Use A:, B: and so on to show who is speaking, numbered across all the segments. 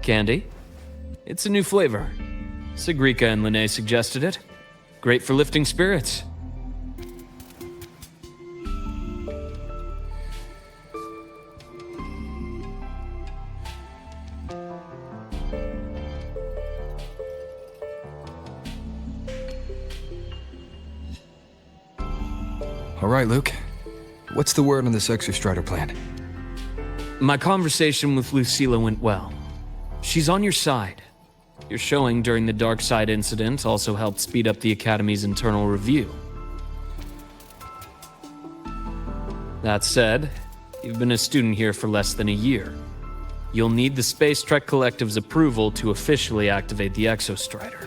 A: candy. It's a new flavor. Sigrika and Linné suggested it. Great for lifting spirits.
B: All right, Luke. What's the word on this Exostrider plan?
A: My conversation with Lucilla went well. She's on your side. Your showing during the Dark Side incident also helped speed up the Academy's internal review. That said, you've been a student here for less than a year. You'll need the Space Trek Collective's approval to officially activate the Exostrider.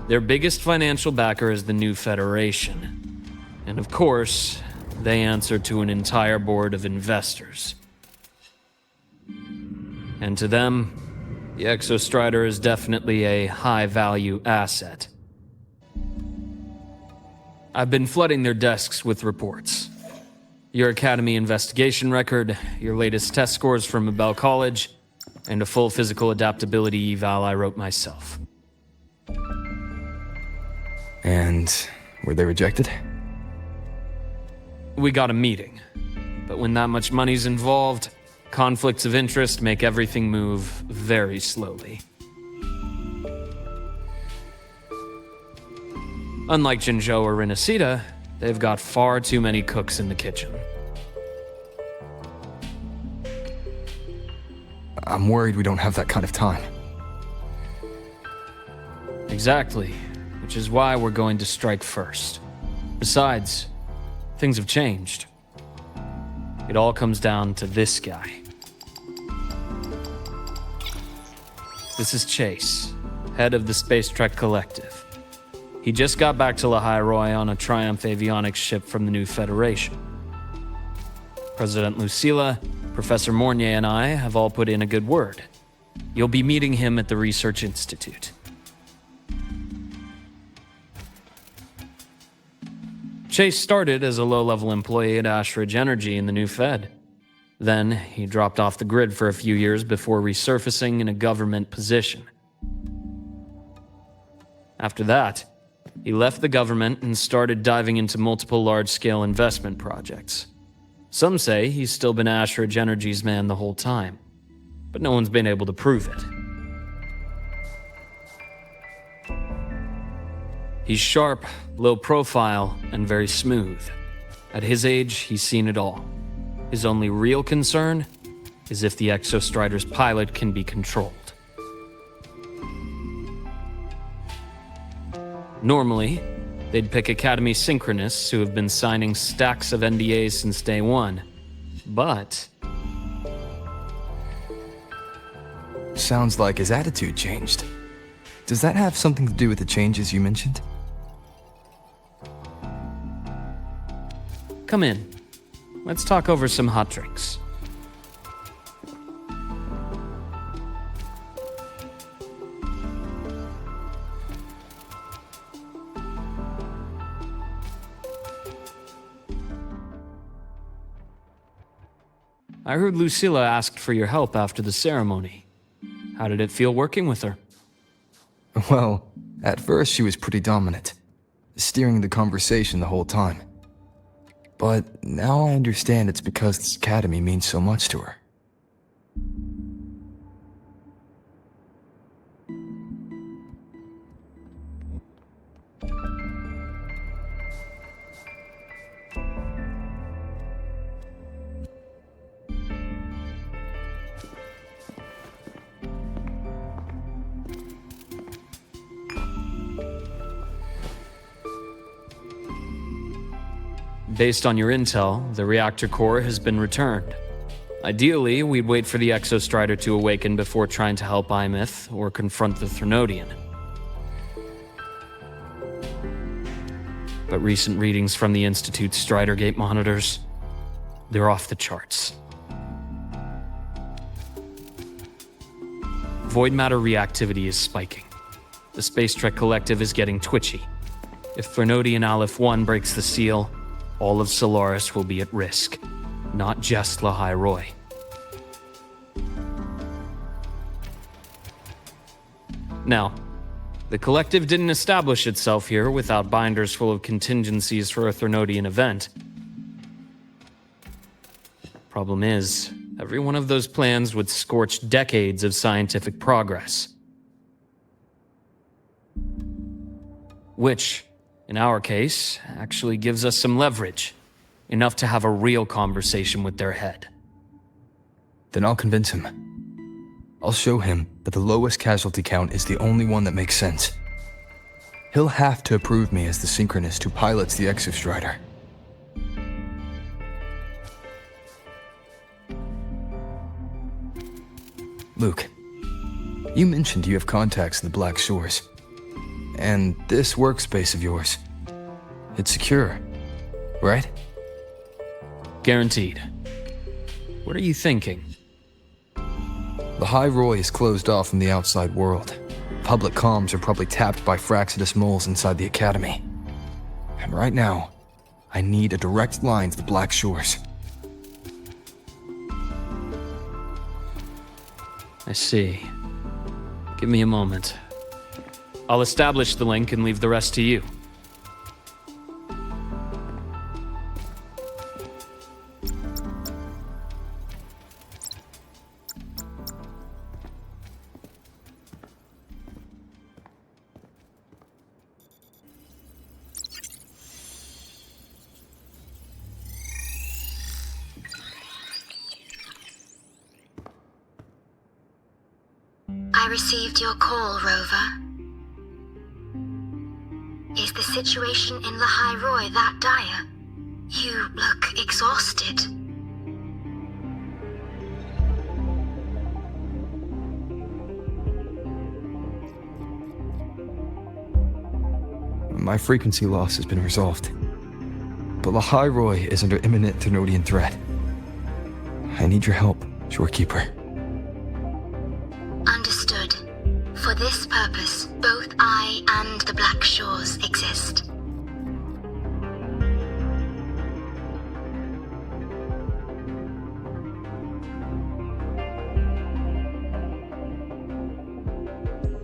A: Their biggest financial backer is the New Federation. And of course, they answer to an entire board of investors. And to them, the Exostrider is definitely a high-value asset. I've been flooding their desks with reports. Your Academy investigation record, your latest test scores from Abel College, and a full physical adaptability eval I wrote myself.
B: And were they rejected?
A: We got a meeting, but when that much money's involved, conflicts of interest make everything move very slowly. Unlike Jinzhou or Renacida, they've got far too many cooks in the kitchen.
B: I'm worried we don't have that kind of time.
A: Exactly, which is why we're going to strike first. Besides, things have changed. It all comes down to this guy. This is Chase, head of the Space Trek Collective. He just got back to Lahai Roi on a Triumph avionics ship from the New Federation. President Lucilla, Professor Mornier, and I have all put in a good word. You'll be meeting him at the Research Institute. Chase started as a low-level employee at Ashridge Energy in the New Fed. Then, he dropped off the grid for a few years before resurfacing in a government position. After that, he left the government and started diving into multiple large-scale investment projects. Some say he's still been Ashridge Energy's man the whole time, but no one's been able to prove it. He's sharp, low profile, and very smooth. At his age, he's seen it all. His only real concern is if the Exostrider's pilot can be controlled. Normally, they'd pick Academy synchronists who have been signing stacks of NDAs since day one. But
B: Sounds like his attitude changed. Does that have something to do with the changes you mentioned?
A: come in. Let's talk over some hot drinks. I heard Lucilla asked for your help after the ceremony. How did it feel working with her?
B: Well, at first she was pretty dominant, steering the conversation the whole time. But now I understand it's because this academy means so much to her.
A: Based on your intel, the reactor core has been returned. Ideally, we'd wait for the Exostrider to awaken before trying to help Imyth or confront the Thrnodian. But recent readings from the Institute's Strider Gate monitors, they're off the charts. Void matter reactivity is spiking. The Space Trek Collective is getting twitchy. If Thrnodian Aleph 1 breaks the seal, all of Solaris will be at risk. not just Lahai Roy. Now, the Collective didn't establish itself here without binders full of contingencies for a Thermodian event. Problem is, every one of those plans would scorch decades of scientific progress. Which, in our case, actually gives us some leverage. Enough to have a real conversation with their head.
B: Then I'll convince him. I'll show him that the lowest casualty count is the only one that makes sense. He'll have to approve me as the synchronist who pilots the Exostrider. Luke, you mentioned you have contacts in the Black Shores. And this workspace of yours, it's secure, right?
A: Guaranteed. What are you thinking?
B: Lahai Roy is closed off from the outside world. Public comms are probably tapped by Fraxidus moles inside the Academy. And right now, I need a direct line to the Black Shores.
A: I see. Give me a moment. I'll establish the link and leave the rest to you.
C: I received your call, Rover. Is the situation in Lahai Roy that dire? You look exhausted.
B: My frequency loss has been resolved. But Lahai Roy is under imminent Thermodian threat. I need your help, Shorekeeper.
C: Understood. For this purpose, both I and the Black Shores exist.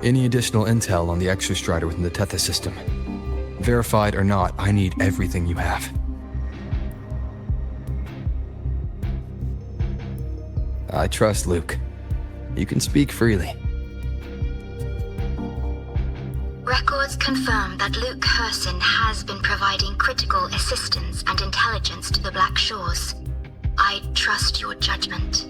B: Any additional intel on the Exostrider within the Tetha system? Verified or not, I need everything you have. I trust Luke. You can speak freely.
C: Records confirm that Luke Herson has been providing critical assistance and intelligence to the Black Shores. I trust your judgment.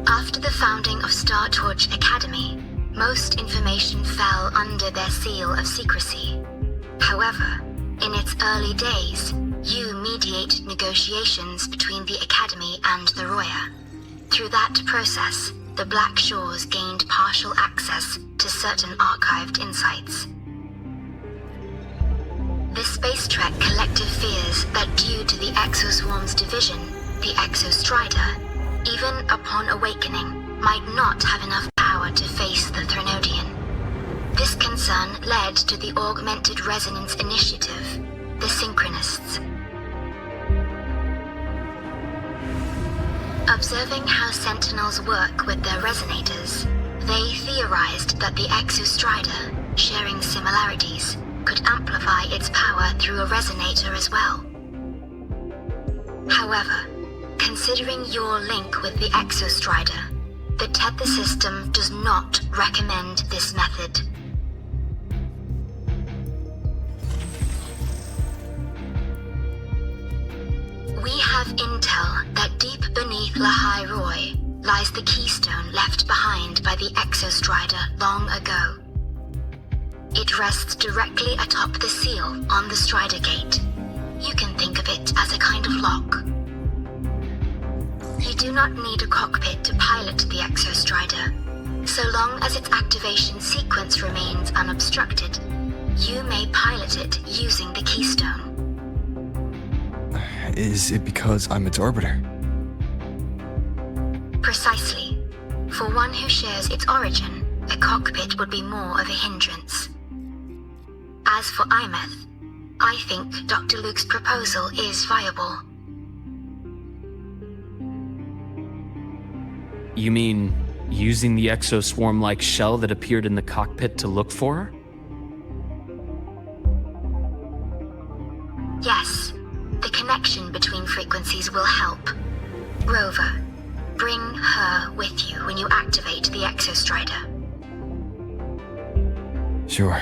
C: After the founding of Star Torch Academy, most information fell under their seal of secrecy. However, in its early days, you mediated negotiations between the Academy and the Roya. Through that process, the Black Shores gained partial access to certain archived insights. The Space Trek Collective fears that due to the Exoswarm's division, the Exostrider, even upon awakening, might not have enough power to face the Thermodian. This concern led to the Augmented Resonance Initiative, the Synchronists. Observing how Sentinels work with their resonators, they theorized that the Exostrider, sharing similarities, could amplify its power through a resonator as well. However, considering your link with the Exostrider, the Tether system does not recommend this method. We have intel that deep beneath Lahai Roy lies the keystone left behind by the Exostrider long ago. It rests directly atop the seal on the Strider Gate. You can think of it as a kind of lock. You do not need a cockpit to pilot the Exostrider. So long as its activation sequence remains unobstructed, you may pilot it using the keystone.
B: Is it because I'm its arbiter?
C: Precisely. For one who shares its origin, a cockpit would be more of a hindrance. As for Imeth, I think Dr. Luke's proposal is viable.
A: You mean using the exoswarm-like shell that appeared in the cockpit to look for her?
C: Yes, the connection between frequencies will help. Rover, bring her with you when you activate the Exostrider.
B: Sure.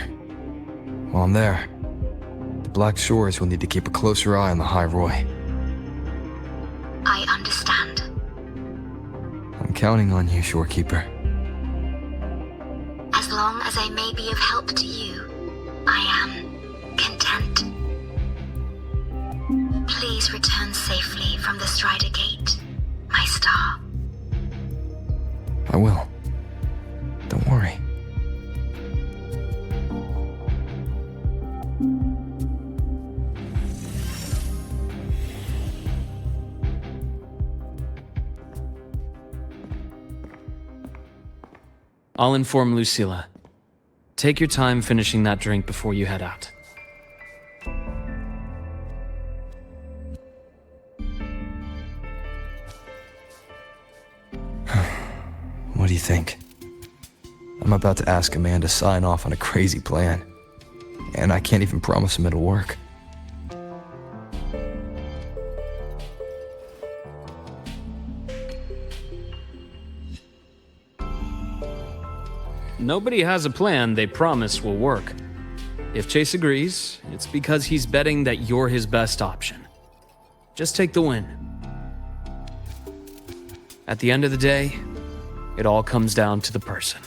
B: While I'm there, the Black Shores will need to keep a closer eye on the High Roy.
C: I understand.
B: I'm counting on you, Shorekeeper.
C: As long as I may be of help to you, I am content. Please return safely from the Strider Gate, my star.
B: I will. Don't worry.
A: I'll inform Lucilla. Take your time finishing that drink before you head out.
B: What do you think? I'm about to ask a man to sign off on a crazy plan, and I can't even promise him it'll work.
A: Nobody has a plan they promise will work. If Chase agrees, it's because he's betting that you're his best option. Just take the win. At the end of the day, it all comes down to the person.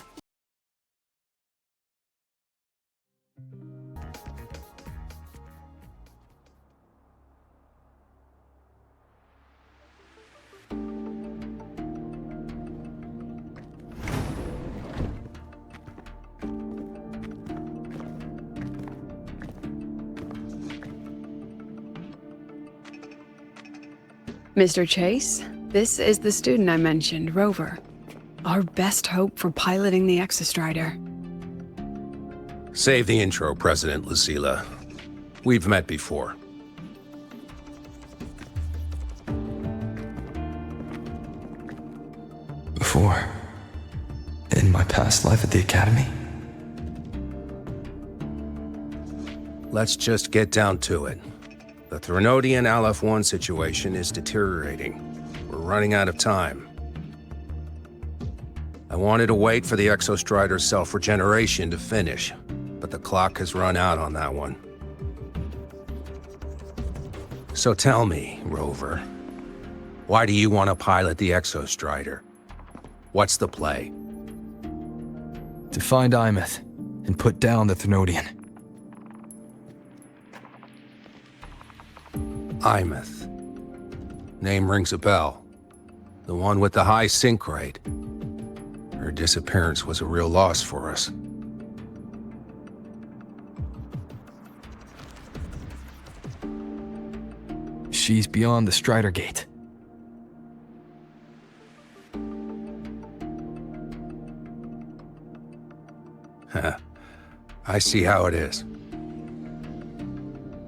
D: Mr. Chase, this is the student I mentioned, Rover. Our best hope for piloting the Exostrider.
E: Save the intro, President Lucilla. We've met before.
B: Before? In my past life at the Academy?
E: Let's just get down to it. The Threnodian Aleph-1 situation is deteriorating. We're running out of time. I wanted to wait for the Exostrider's self-regeneration to finish, but the clock has run out on that one. So tell me, Rover, why do you want to pilot the Exostrider? What's the play?
B: To find Imeth and put down the Threnodian.
E: Imeth. Name rings a bell. The one with the high sync rate. Her disappearance was a real loss for us.
B: She's beyond the Strider Gate.
E: I see how it is.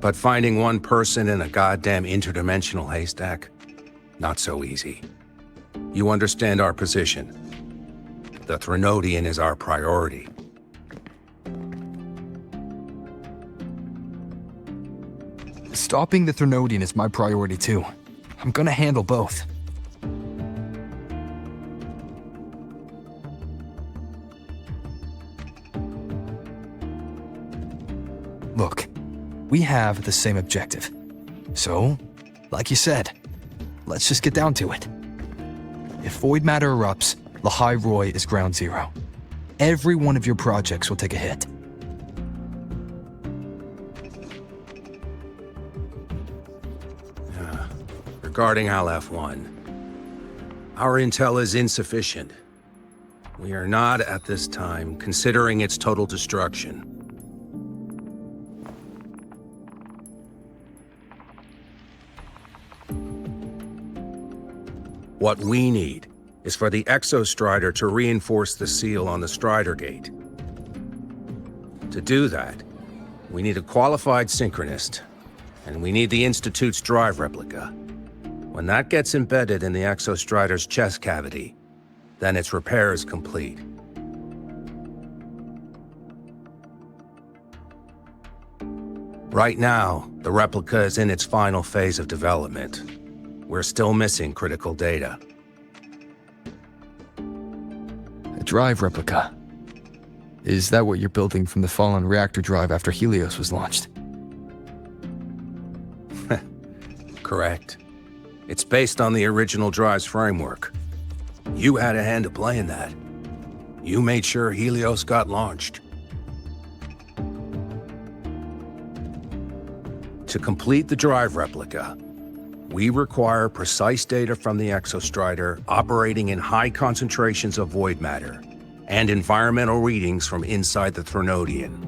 E: But finding one person in a goddamn interdimensional haystack? Not so easy. You understand our position. The Threnodian is our priority.
B: Stopping the Threnodian is my priority too. I'm gonna handle both. Look, we have the same objective. So, like you said, let's just get down to it. If void matter erupts, the High Roy is ground zero. Every one of your projects will take a hit.
E: Regarding Aleph-1, our intel is insufficient. We are not, at this time, considering its total destruction. What we need is for the Exostrider to reinforce the seal on the Strider Gate. To do that, we need a qualified synchronist, and we need the Institute's drive replica. When that gets embedded in the Exostrider's chest cavity, then its repair is complete. Right now, the replica is in its final phase of development. We're still missing critical data.
B: A drive replica. Is that what you're building from the fallen reactor drive after Helios was launched?
E: Correct. It's based on the original drive's framework. You had a hand to play in that. You made sure Helios got launched. To complete the drive replica, we require precise data from the Exostrider operating in high concentrations of void matter and environmental readings from inside the Threnodian.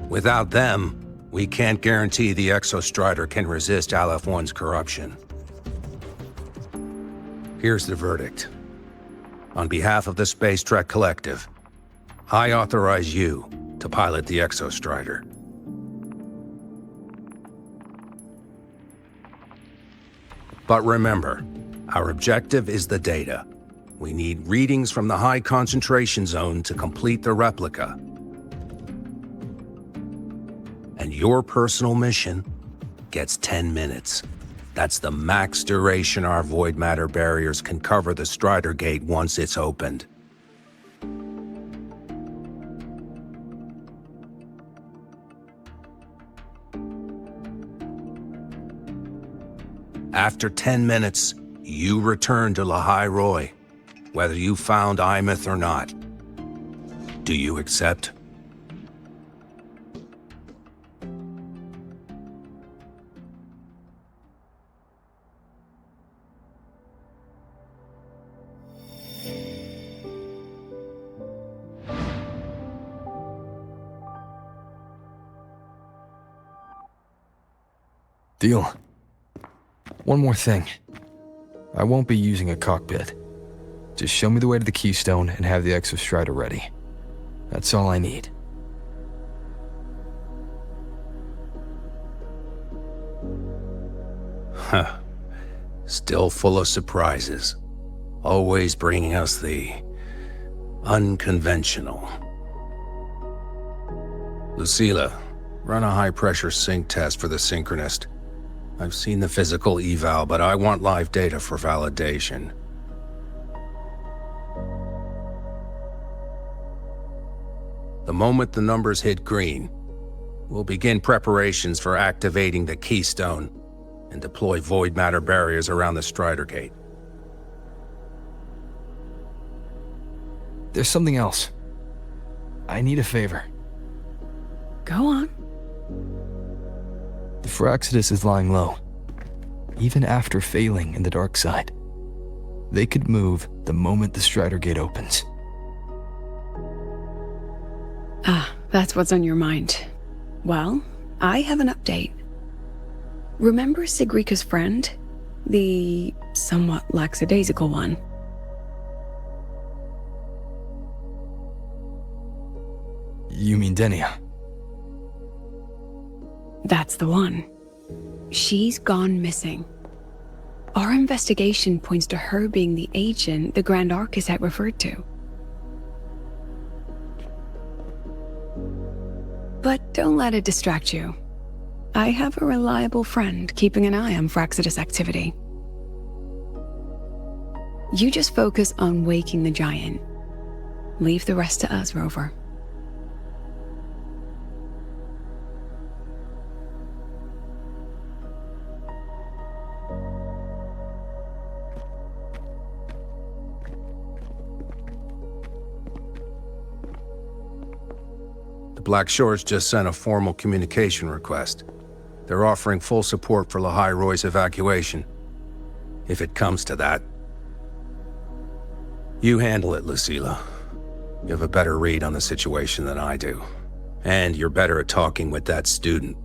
E: Without them, we can't guarantee the Exostrider can resist Aleph-1's corruption. Here's the verdict. On behalf of the Space Trek Collective, I authorize you to pilot the Exostrider. But remember, our objective is the data. We need readings from the high concentration zone to complete the replica. And your personal mission gets 10 minutes. That's the max duration our void matter barriers can cover the Strider Gate once it's opened. After 10 minutes, you return to Lahai Roy, whether you found Imeth or not. Do you accept?
B: Deal. One more thing. I won't be using a cockpit. Just show me the way to the Keystone and have the Exostrider ready. That's all I need.
E: Huh. Still full of surprises. Always bringing us the unconventional. Lucila, run a high-pressure sync test for the Synchronist. I've seen the physical eval, but I want live data for validation. The moment the numbers hit green, we'll begin preparations for activating the Keystone and deploy void matter barriers around the Strider Gate.
B: There's something else. I need a favor.
D: Go on.
B: The Firaxidus is lying low, even after failing in the dark side. They could move the moment the Strider Gate opens.
D: Ah, that's what's on your mind. Well, I have an update. Remember Sigrika's friend? The somewhat lackadaisical one?
B: You mean Denia?
D: That's the one. She's gone missing. Our investigation points to her being the agent the Grand Architect referred to. But don't let it distract you. I have a reliable friend keeping an eye on Firaxidus activity. You just focus on waking the giant. Leave the rest to us, Rover.
E: Black Shores just sent a formal communication request. They're offering full support for Lahai Roy's evacuation, if it comes to that. You handle it, Lucila. You have a better read on the situation than I do. And you're better at talking with that student.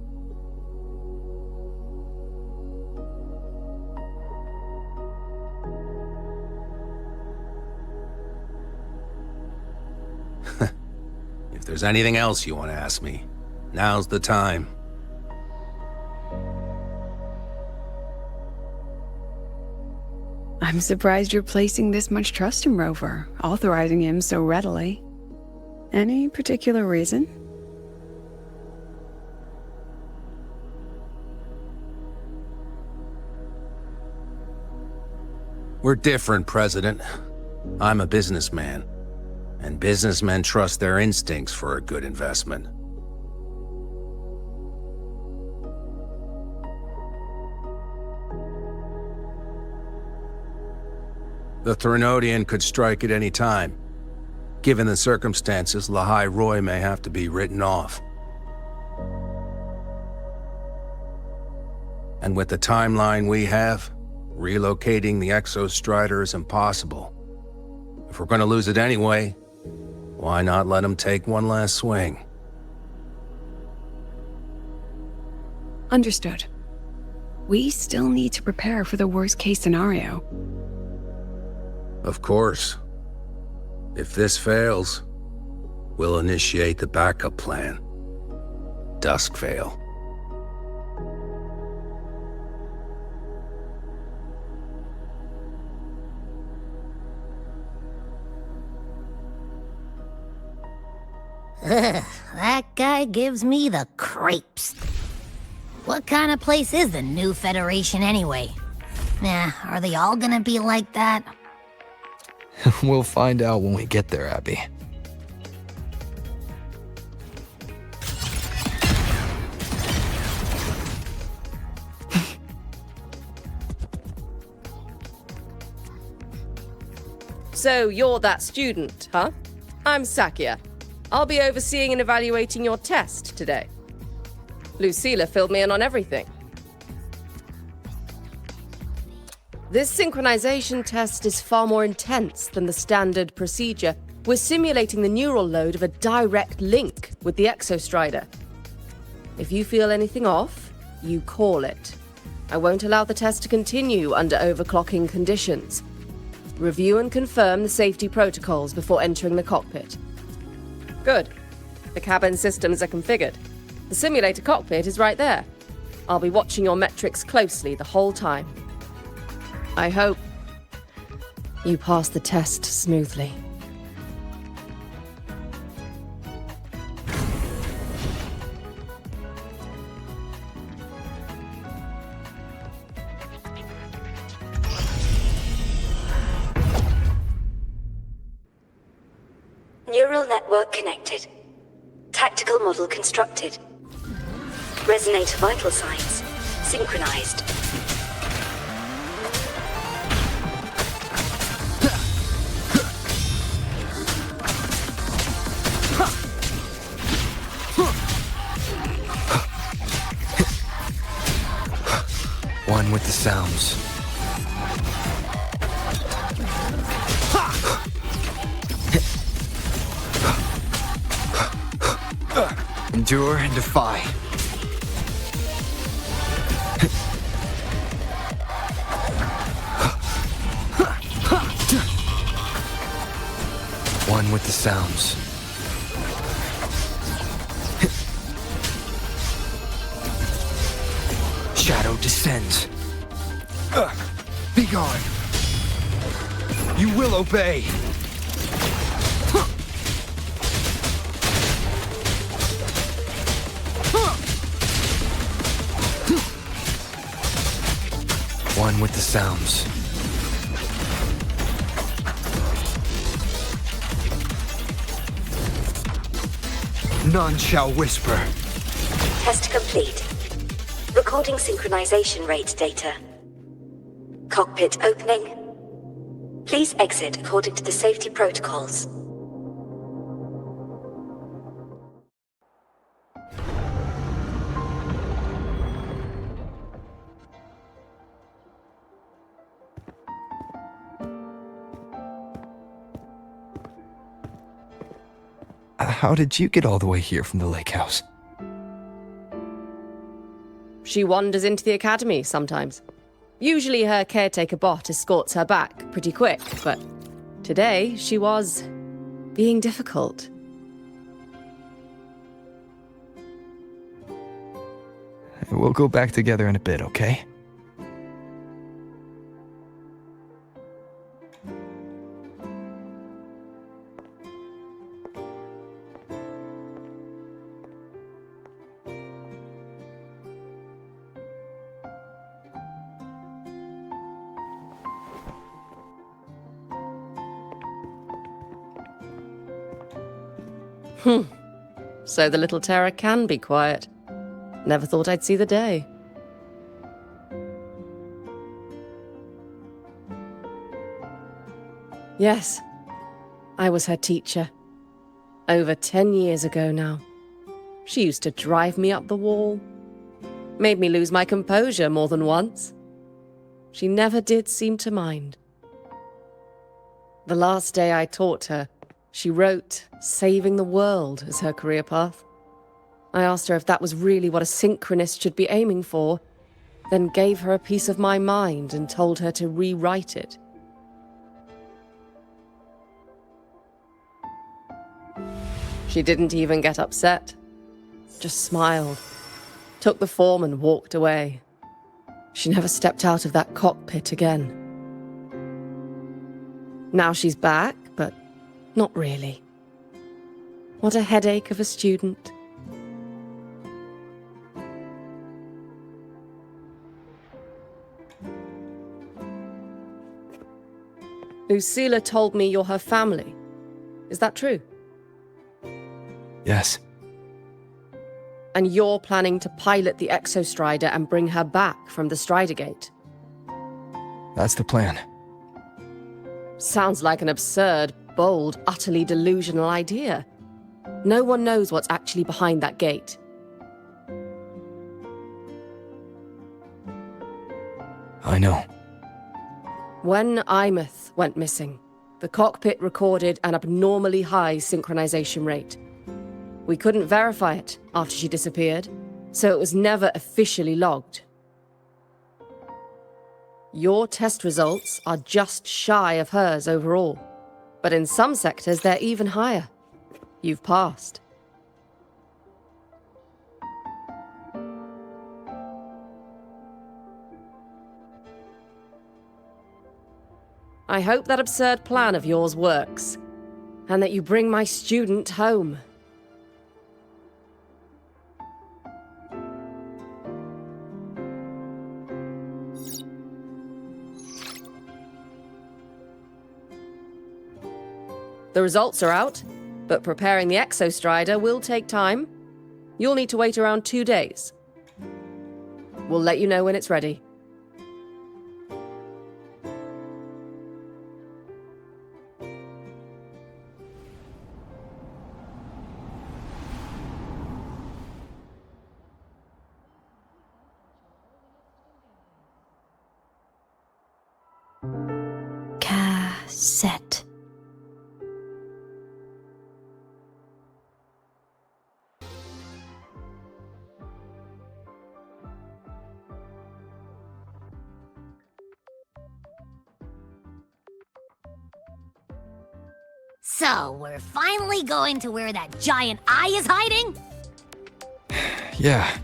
E: there's anything else you want to ask me, now's the time.
D: I'm surprised you're placing this much trust in Rover, authorizing him so readily. Any particular reason?
E: We're different, President. I'm a businessman, and businessmen trust their instincts for a good investment. The Threnodian could strike at any time. Given the circumstances, Lahai Roy may have to be written off. And with the timeline we have, relocating the Exostrider is impossible. If we're going to lose it anyway, why not let him take one last swing?
D: Understood. We still need to prepare for the worst-case scenario.
E: Of course. If this fails, we'll initiate the backup plan. Duskvale.
F: Ugh, that guy gives me the creeps. What kind of place is the new Federation anyway? Nah, are they all gonna be like that?
B: We'll find out when we get there, Abby.
G: So you're that student, huh? I'm Sakia. I'll be overseeing and evaluating your test today. Lucilla filled me in on everything. This synchronization test is far more intense than the standard procedure. We're simulating the neural load of a direct link with the Exostrider. If you feel anything off, you call it. I won't allow the test to continue under overclocking conditions. Review and confirm the safety protocols before entering the cockpit. Good. The cabin systems are configured. The simulator cockpit is right there. I'll be watching your metrics closely the whole time. I hope you pass the test smoothly.
H: Neural network connected. Tactical model constructed. Resonator vital signs synchronized.
B: One with the sounds. Endure and defy. One with the sounds. Shadow descends. Be gone. You will obey. One with the sounds. None shall whisper.
H: Test complete. Recording synchronization rate data. Cockpit opening. Please exit according to the safety protocols.
B: How did you get all the way here from the lake house?
G: She wanders into the academy sometimes. Usually her caretaker bot escorts her back pretty quick, but today she was being difficult.
B: We'll go back together in a bit, okay?
G: So the little terror can be quiet. Never thought I'd see the day. Yes, I was her teacher. Over 10 years ago now. She used to drive me up the wall. Made me lose my composure more than once. She never did seem to mind. The last day I taught her, she wrote saving the world as her career path. I asked her if that was really what a synchronist should be aiming for, then gave her a piece of my mind and told her to rewrite it. She didn't even get upset, just smiled, took the form and walked away. She never stepped out of that cockpit again. Now she's back, but not really. What a headache of a student. Lucilla told me you're her family. Is that true?
B: Yes.
G: And you're planning to pilot the Exostrider and bring her back from the Strider Gate?
B: That's the plan.
G: Sounds like an absurd, bold, utterly delusional idea. No one knows what's actually behind that gate.
B: I know.
G: When Imeth went missing, the cockpit recorded an abnormally high synchronization rate. We couldn't verify it after she disappeared, so it was never officially logged. Your test results are just shy of hers overall, but in some sectors they're even higher. You've passed. I hope that absurd plan of yours works, and that you bring my student home. The results are out, but preparing the Exostrider will take time. You'll need to wait around 2 days. We'll let you know when it's ready.
F: Cassette. So, we're finally going to where that giant eye is hiding?
B: Yeah.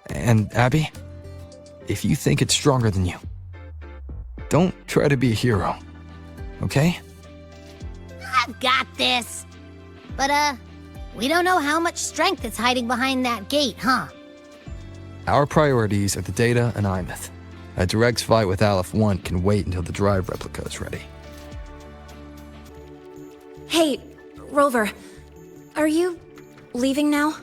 B: And Abby, if you think it's stronger than you, don't try to be a hero, okay?
F: I've got this. But, we don't know how much strength is hiding behind that gate, huh?
B: Our priorities are the data and Imeth. A direct fight with Aleph 1 can wait until the drive replica is ready.
I: Hey, Rover, are you leaving now?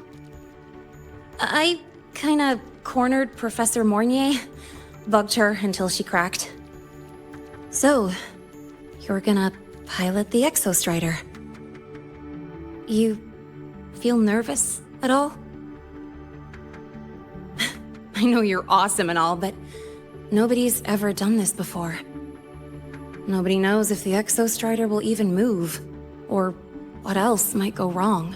I: I kinda cornered Professor Mornier, bugged her until she cracked. So, you're gonna pilot the Exostrider. You feel nervous at all? I know you're awesome and all, but nobody's ever done this before. Nobody knows if the Exostrider will even move, or what else might go wrong.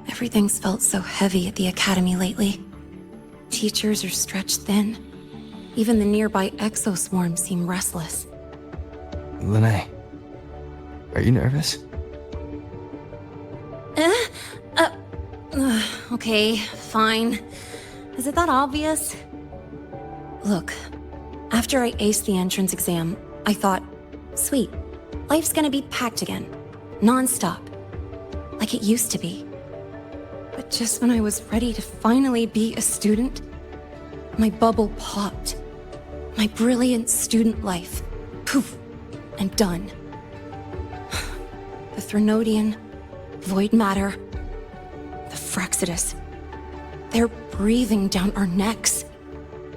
I: Everything's felt so heavy at the Academy lately. Teachers are stretched thin. Even the nearby exoswarms seem restless.
B: Lene, are you nervous?
I: Okay, fine. Is it that obvious? Look, after I aced the entrance exam, I thought, sweet, life's gonna be packed again. Non-stop. Like it used to be. But just when I was ready to finally be a student, my bubble popped. My brilliant student life. Poof. And done. The Threnodian, void matter, the Frexidus. They're breathing down our necks.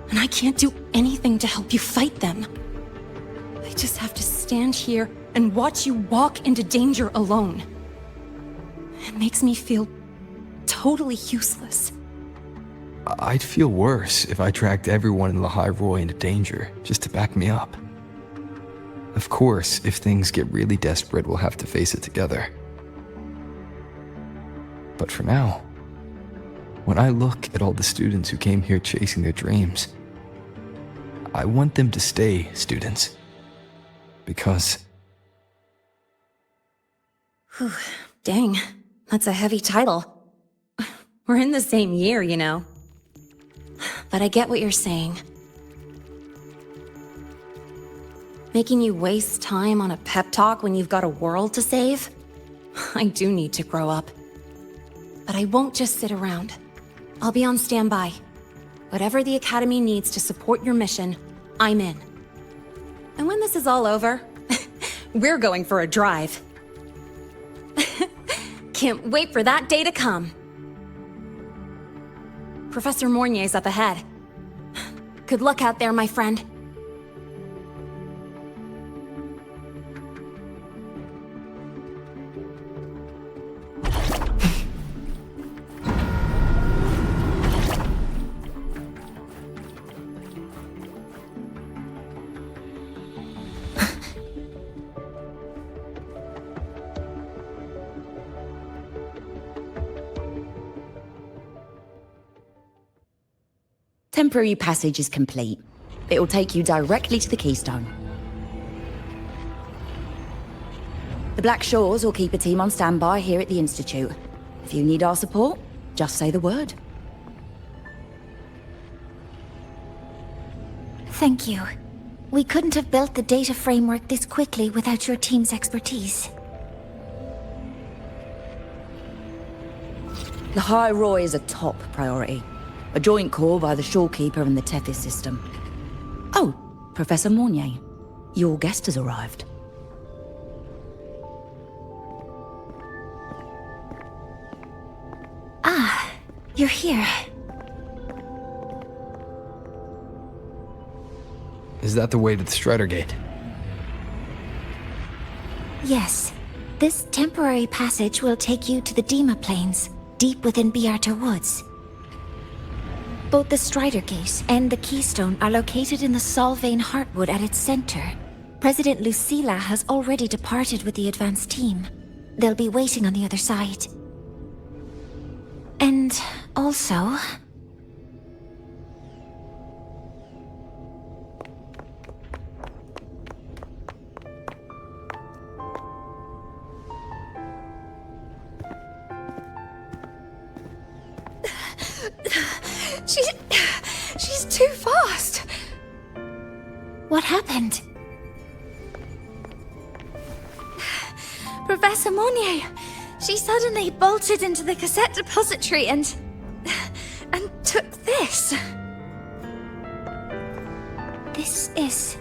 I: And I can't do anything to help you fight them. I just have to stand here and watch you walk into danger alone. It makes me feel totally useless.
B: I'd feel worse if I tracked everyone in Lehigh Roy into danger just to back me up. Of course, if things get really desperate, we'll have to face it together. But for now, when I look at all the students who came here chasing their dreams, I want them to stay students. Because...
I: Whew, dang, that's a heavy title. We're in the same year, you know. But I get what you're saying. Making you waste time on a pep talk when you've got a world to save? I do need to grow up. But I won't just sit around. I'll be on standby. Whatever the Academy needs to support your mission, I'm in. And when this is all over, we're going for a drive. Can't wait for that day to come. Professor Mornier's up ahead. Good luck out there, my friend.
J: Temporary passage is complete. It'll take you directly to the Keystone. The Black Shores will keep a team on standby here at the Institute. If you need our support, just say the word.
C: Thank you. We couldn't have built the data framework this quickly without your team's expertise.
J: Lehigh Roy is a top priority. A joint call by the Shorekeeper and the Tethys system. Oh, Professor Mornier, your guest has arrived.
C: Ah, you're here.
B: is that the way to the Strider Gate?
C: Yes. This temporary passage will take you to the Dima Plains, deep within Biarta Woods. Both the Strider Gate and the Keystone are located in the Solvane Heartwood at its center. President Lucilla has already departed with the advance team. They'll be waiting on the other side. And also...
I: She's too fast.
C: What happened?
K: Professor Mornier, she suddenly bolted into the cassette depository and took this.
C: This is...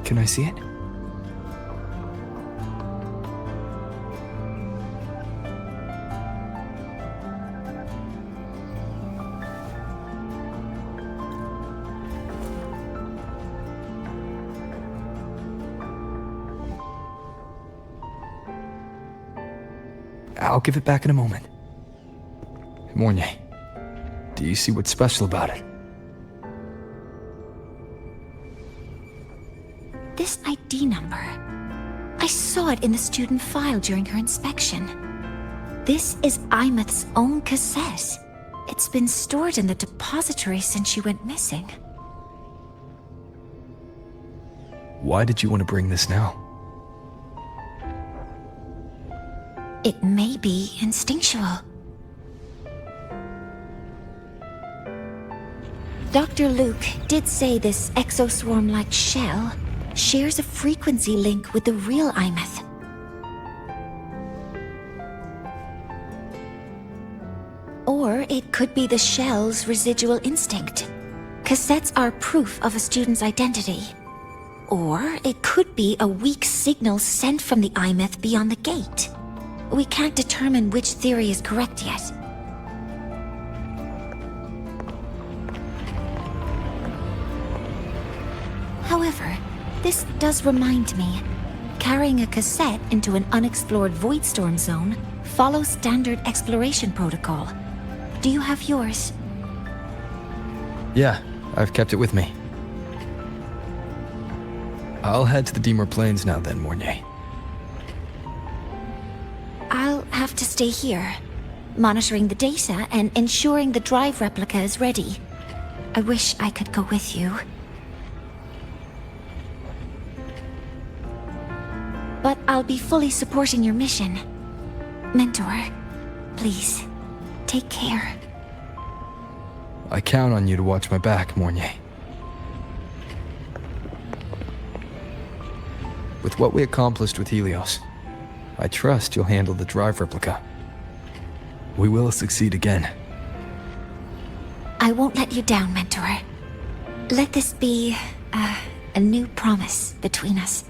B: Can I see it? I'll give it back in a moment. Mornier, do you see what's special about it?
C: This ID number. I saw it in the student file during her inspection.
K: This is Imeth's own cassette. It's been stored in the depository since she went missing.
B: Why did you want to bring this now?
K: It may be instinctual. Dr. Luke did say this exoswarm-like shell shares a frequency link with the real Imeth. Or it could be the shell's residual instinct. Cassettes are proof of a student's identity. Or it could be a weak signal sent from the Imeth beyond the gate. We can't determine which theory is correct yet. However, this does remind me, carrying a cassette into an unexplored Voidstorm zone follows standard exploration protocol. Do you have yours?
B: Yeah, I've kept it with me. I'll head to the Deemer Plains now then, Mornier.
K: I'll have to stay here, monitoring the data and ensuring the drive replica is ready. I wish I could go with you. But I'll be fully supporting your mission. Mentor, please, take care.
B: I count on you to watch my back, Mornier. With what we accomplished with Helios, I trust you'll handle the drive replica. We will succeed again.
K: I won't let you down, Mentor. Let this be a new promise between us.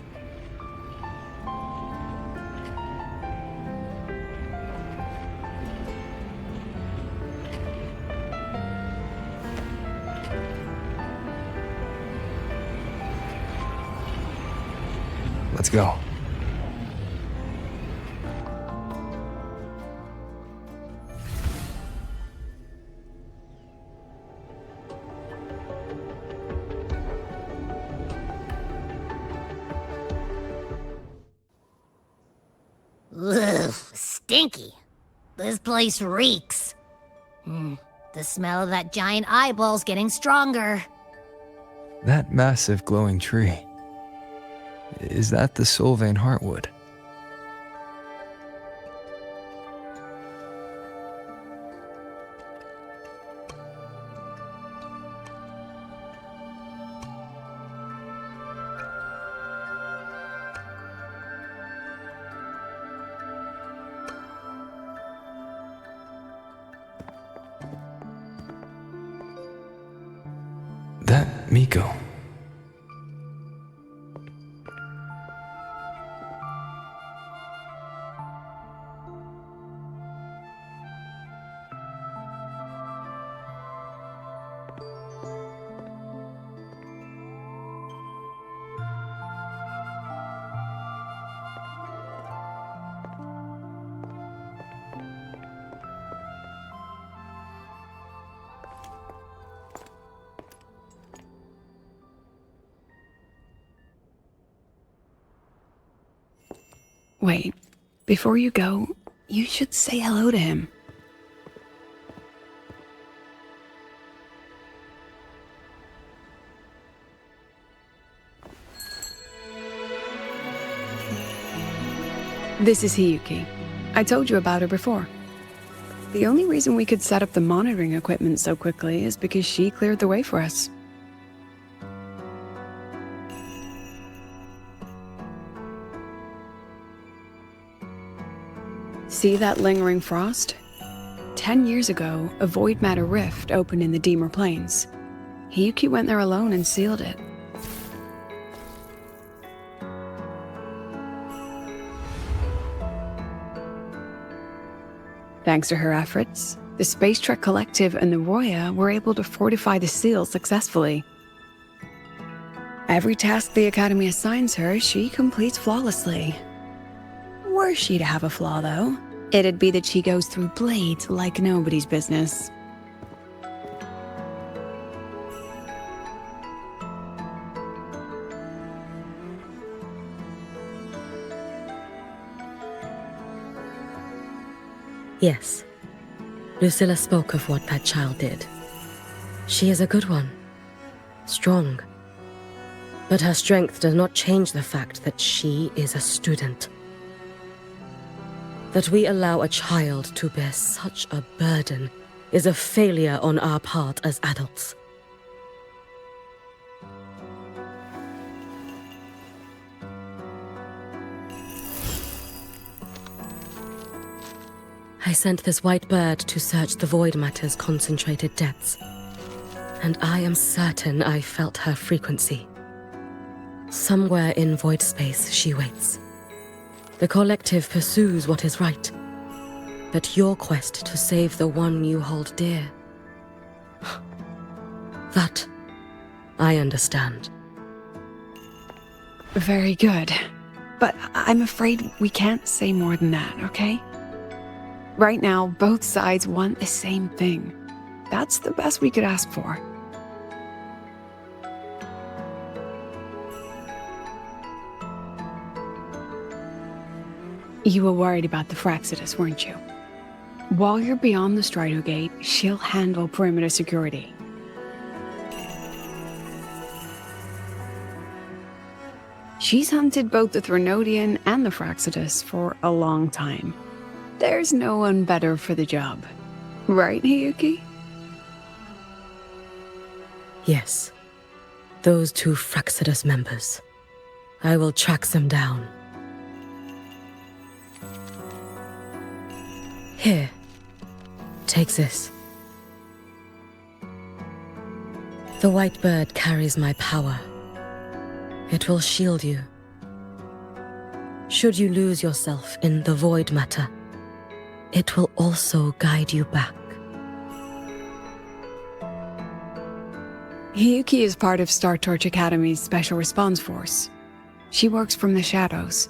B: Let's go.
F: Ugh, stinky. This place reeks. The smell of that giant eyeball's getting stronger.
B: That massive glowing tree. Is that the Sylvain Heartwood? That Miko.
D: Wait, before you go, you should say hello to him. This is Hiyuki. I told you about her before. The only reason we could set up the monitoring equipment so quickly is because she cleared the way for us. See that lingering frost? 10 years ago, a void matter rift opened in the Deemer Plains. Hiyuki went there alone and sealed it. Thanks to her efforts, the Space Trek Collective and the Roya were able to fortify the seal successfully. Every task the Academy assigns her, she completes flawlessly. Were she to have a flaw, though, it'd be that she goes through blades like nobody's business.
L: Yes. Lucilla spoke of what that child did. She is a good one. Strong. But her strength does not change the fact that she is a student. That we allow a child to bear such a burden is a failure on our part as adults. I sent this white bird to search the void matter's concentrated depths, and I am certain I felt her frequency. Somewhere in void space she waits. The collective pursues what is right, but your quest to save the one you hold dear, that I understand.
D: Very good. But I'm afraid we can't say more than that, okay? Right now, both sides want the same thing. That's the best we could ask for. You were worried about the Fraxidus, weren't you? While you're beyond the Strider Gate, she'll handle perimeter security. She's hunted both the Threnodian and the Fraxidus for a long time. There's no one better for the job. Right, Hiyuki?
L: Yes. Those two Fraxidus members. I will track them down. Here. Take this. The white bird carries my power. It will shield you. Should you lose yourself in the void matter, it will also guide you back.
D: Hiyuki is part of Star Torch Academy's Special Response Force. She works from the shadows.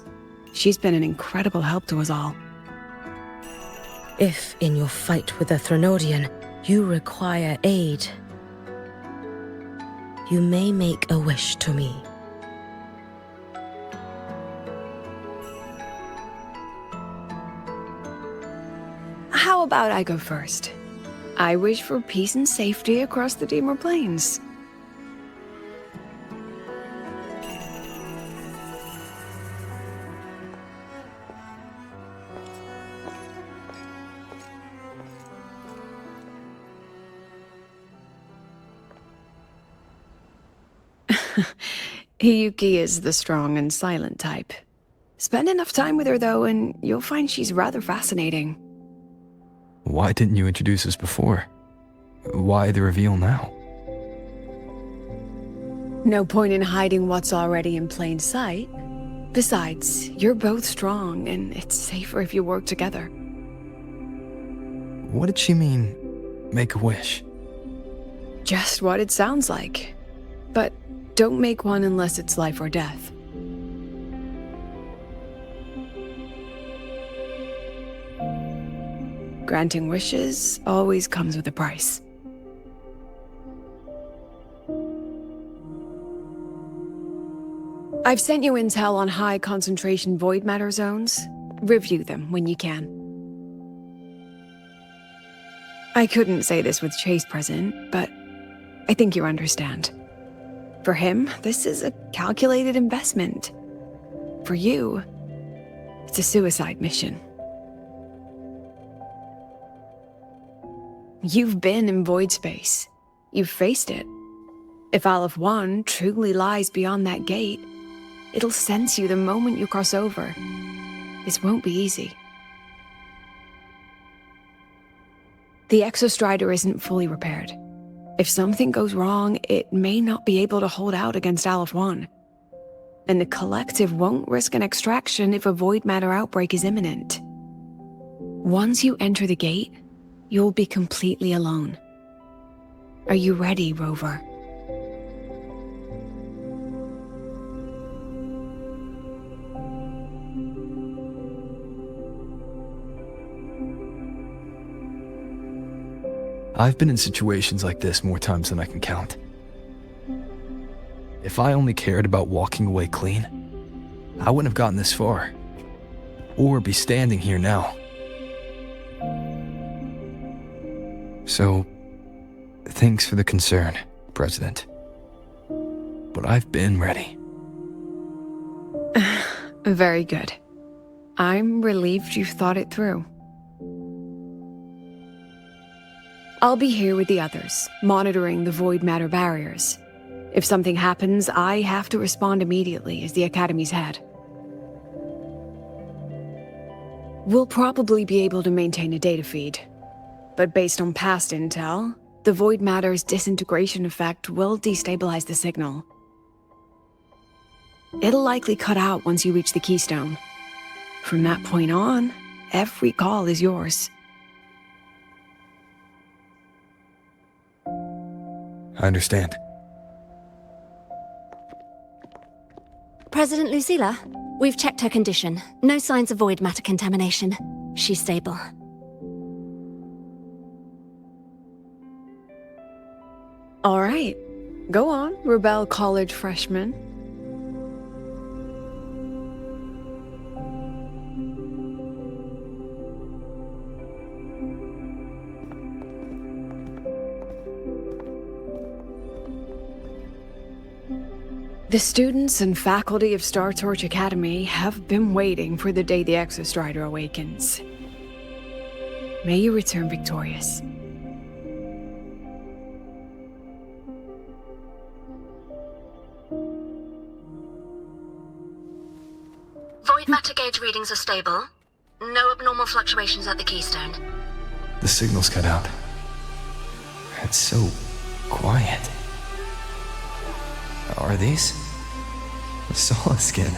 D: She's been an incredible help to us all.
L: If, in your fight with the Threnodian, you require aid, you may make a wish to me.
D: How about I go first? I wish for peace and safety across the Dimmer Plains. Hiyuki is the strong and silent type. Spend enough time with her, though, and you'll find she's rather fascinating.
B: Why didn't you introduce us before? Why the reveal now?
D: No point in hiding what's already in plain sight. Besides, you're both strong, and it's safer if you work together.
B: What did she mean, make a wish?
D: Just what it sounds like. But don't make one unless it's life or death. Granting wishes always comes with a price. I've sent you intel on high concentration void matter zones. Review them when you can. I couldn't say this with Chase present, but I think you understand. For him, this is a calculated investment. For you, it's a suicide mission. You've been in void space. You've faced it. If Aleph 1 truly lies beyond that gate, it'll sense you the moment you cross over. This won't be easy. The Exostrider isn't fully repaired. If something goes wrong, it may not be able to hold out against Aleph 1. And the Collective won't risk an extraction if a void matter outbreak is imminent. Once you enter the gate, you'll be completely alone. Are you ready, Rover?
B: I've been in situations like this more times than I can count. If I only cared about walking away clean, I wouldn't have gotten this far, or be standing here now. So, thanks for the concern, President. But I've been ready.
D: Very good. I'm relieved you've thought it through. I'll be here with the others, monitoring the void matter barriers. If something happens, I have to respond immediately as the Academy's head. We'll probably be able to maintain a data feed, but based on past intel, the void matter's disintegration effect will destabilize the signal. It'll likely cut out once you reach the keystone. From that point on, every call is yours.
B: I understand.
M: President Lucilla, we've checked her condition. No signs of void matter contamination. She's stable.
D: All right. Go on, Rebel College freshman. The students and faculty of Star Torch Academy have been waiting for the day the Exostrider awakens. May you return victorious.
C: Void matter gauge readings are stable. No abnormal fluctuations at the keystone.
B: The signal's cut out. It's so quiet. Are these? Solid skin.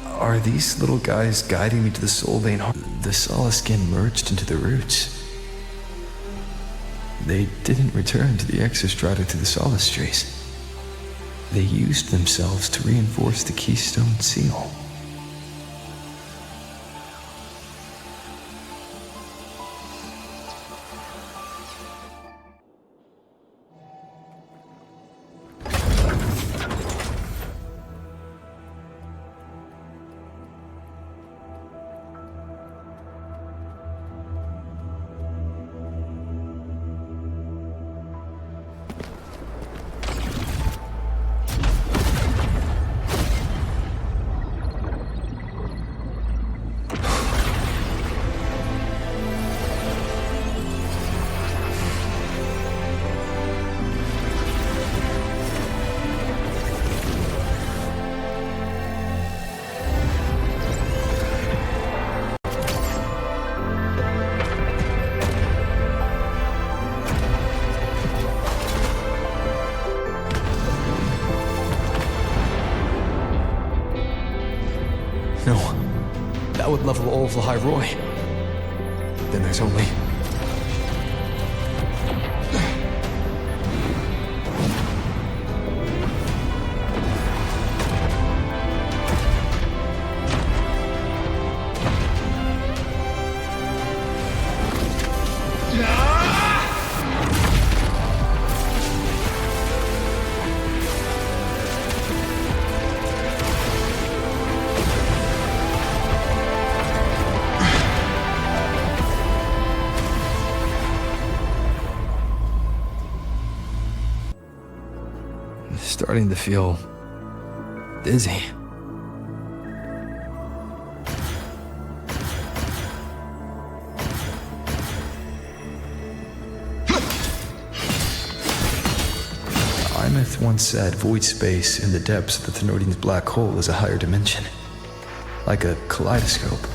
B: Are these little guys guiding me to the soul vein? The solid skin merged into the roots. They didn't return to the Exostrider through the solistries. They used themselves to reinforce the keystone seal. No, that would level all of the High Roy. Then there's only... Starting to feel dizzy. Imeth once said void space in the depths of the Thenardian's black hole is a higher dimension, like a kaleidoscope.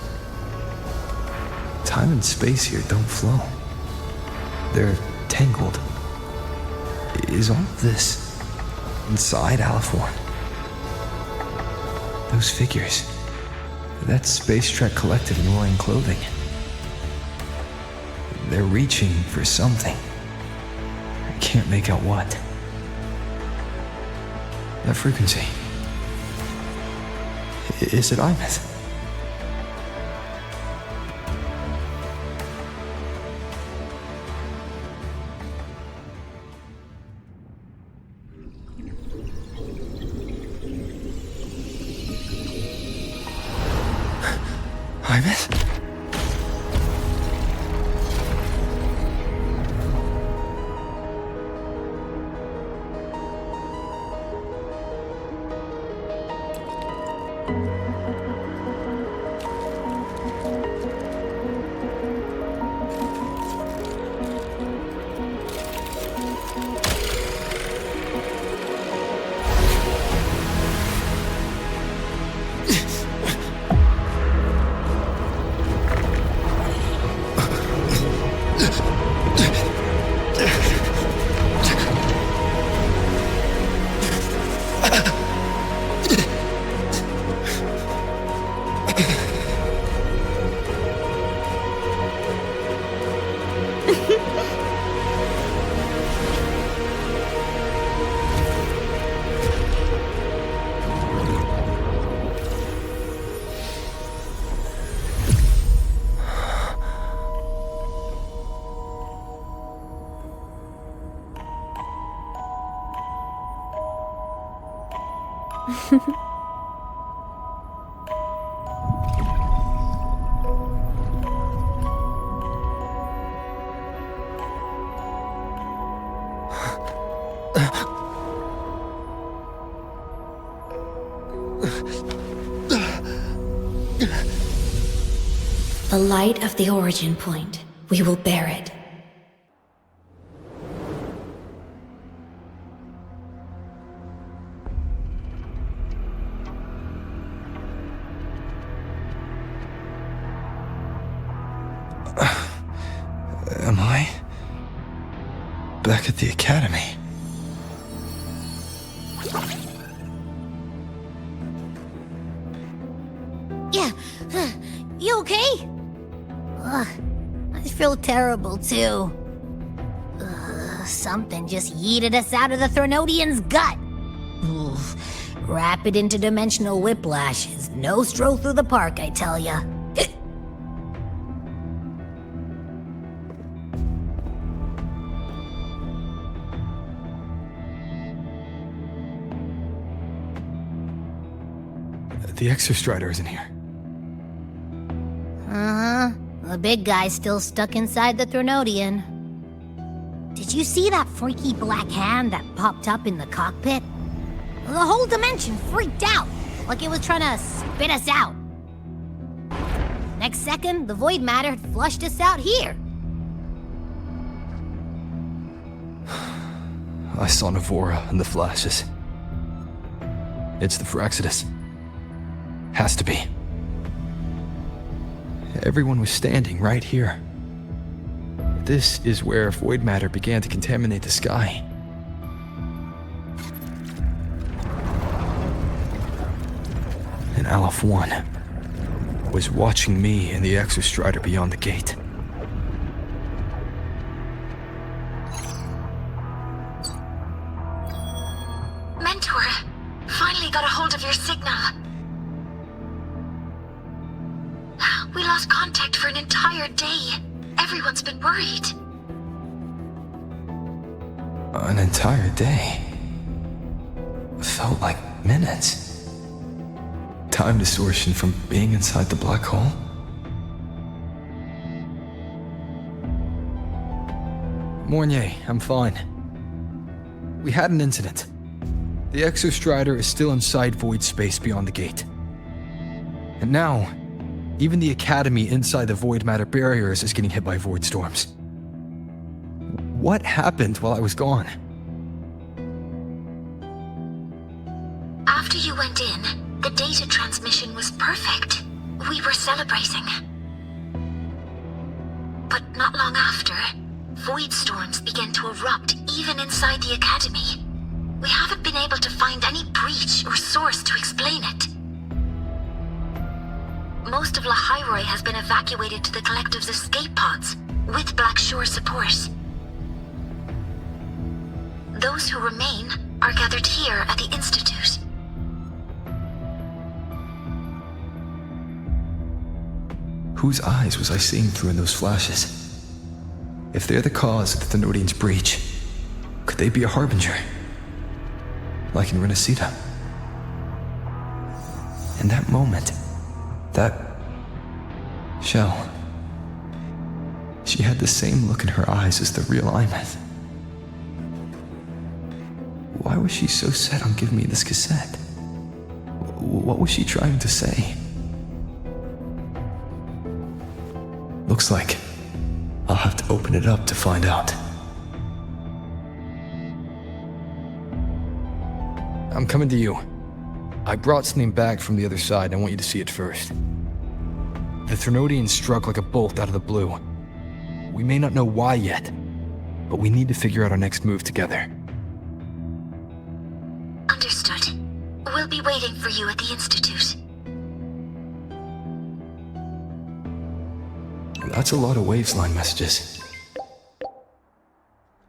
B: Time and space here don't flow. They're tangled. Is all of this inside Aleph 1? Those figures. That Space Trek collective in roaring clothing. They're reaching for something. I can't make out what. That frequency. Is it Imeth? Primus?
K: The light of the origin point. We will bear it.
B: Am I back at the academy?
F: Yeah, you okay? Ugh, I feel terrible too. Something just yeeted us out of the Threnodian's gut. Oof. Rapid interdimensional whiplash is no stroll through the park, I tell ya.
B: The Exostrider isn't here.
F: Uh-huh. The big guy's still stuck inside the Threnodian. Did you see that freaky black hand that popped up in the cockpit? The whole dimension freaked out, like it was trying to spit us out. Next second, the void matter had flushed us out here.
B: I saw Navora in the flashes. It's the Fraxidus. Has to be. Everyone was standing right here. This is where void matter began to contaminate the sky. And Aleph 1 was watching me and the Exostrider beyond the gate.
C: Mentor, finally got a hold of your signal. We lost contact for an entire day. Everyone's been worried.
B: An entire day? Felt like minutes. Time distortion from being inside the black hole? Mornier, I'm fine. We had an incident. The Exostrider is still inside void space beyond the gate. And now, even the Academy inside the void matter barriers is getting hit by void storms. What happened while I was gone?
C: After you went in, the data transmission was perfect. We were celebrating. But not long after, void storms began to erupt even inside the Academy. We haven't been able to find any breach or source to explain it. Most of Lahairoi has been evacuated to the Collective's escape pods, with Black Shore support. Those who remain are gathered here at the Institute.
B: Whose eyes was I seeing through in those flashes? If they're the cause of the Thenodian's breach, could they be a harbinger? Like in Renacita? In that moment, that Shell. She had the same look in her eyes as the real Imeth. Why was she so set on giving me this cassette? What was she trying to say? Looks like I'll have to open it up to find out. I'm coming to you. I brought something back from the other side and I want you to see it first. The Thrunodian struck like a bolt out of the blue. We may not know why yet, but we need to figure out our next move together.
C: Understood. We'll be waiting for you at the Institute.
B: That's a lot of Waveline messages.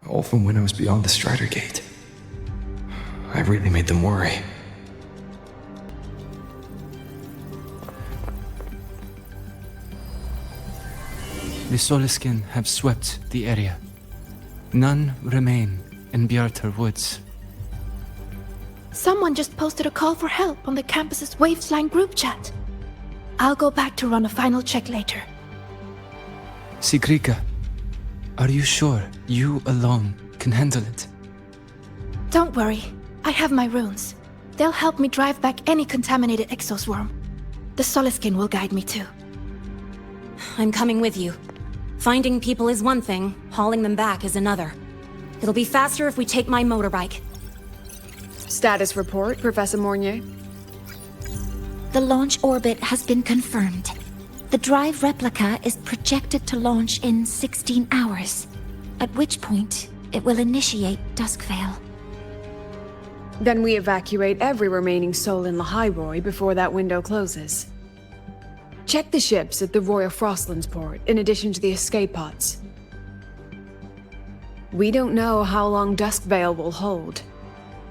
B: All from when I was beyond the Strider Gate. I really made them worry.
N: The Soliskin have swept the area. None remain in Bjartar Woods.
O: Someone just posted a call for help on the campus's Waveline group chat. I'll go back to run a final check later.
N: Sigrika, are you sure you alone can handle it?
O: Don't worry, I have my runes. They'll help me drive back any contaminated exoswarm. The Soliskin will guide me too.
I: I'm coming with you. Finding people is one thing, hauling them back is another. It'll be faster if we take my motorbike.
D: Status report, Professor Mornier.
K: The launch orbit has been confirmed. The drive replica is projected to launch in 16 hours, at which point it will initiate Duskvale.
D: Then we evacuate every remaining soul in Lahairoi before that window closes. Check the ships at the Royal Frostlands port, in addition to the escape pods. We don't know how long Duskvale will hold.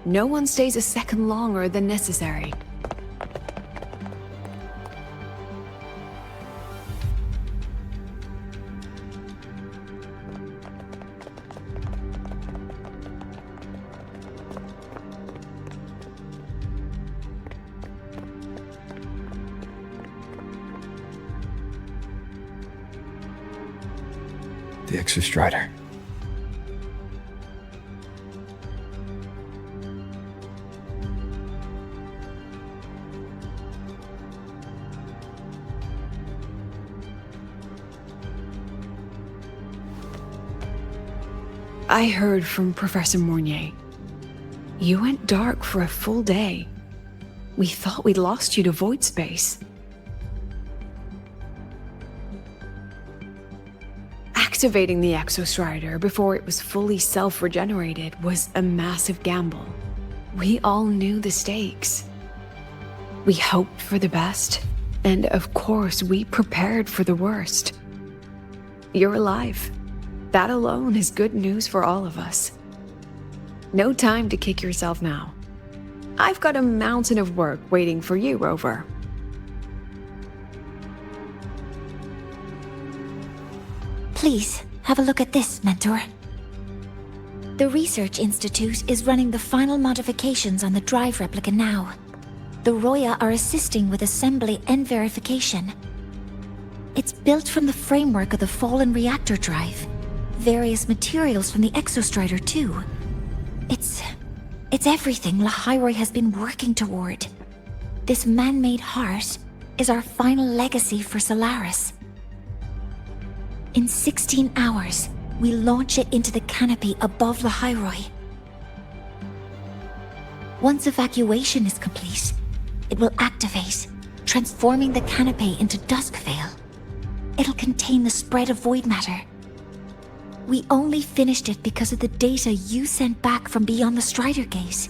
D: No one stays a second longer than necessary.
B: The Exostrider.
D: I heard from Professor Mornier. You went dark for a full day. We thought we'd lost you to void space. Activating the Exostrider before it was fully self-regenerated was a massive gamble. We all knew the stakes. We hoped for the best, and of course we prepared for the worst. You're alive. That alone is good news for all of us. No time to kick yourself now. I've got a mountain of work waiting for you, Rover.
K: Please, have a look at this, Mentor. The Research Institute is running the final modifications on the drive replica now. The Roya are assisting with assembly and verification. It's built from the framework of the fallen reactor drive. Various materials from the Exostrider, too. It's everything Lahairoi has been working toward. This man-made heart is our final legacy for Solaris. In 16 hours, we launch it into the canopy above Lahairoi. Once evacuation is complete, it will activate, transforming the canopy into Duskvale. It'll contain the spread of void matter. We only finished it because of the data you sent back from beyond the Strider Gate.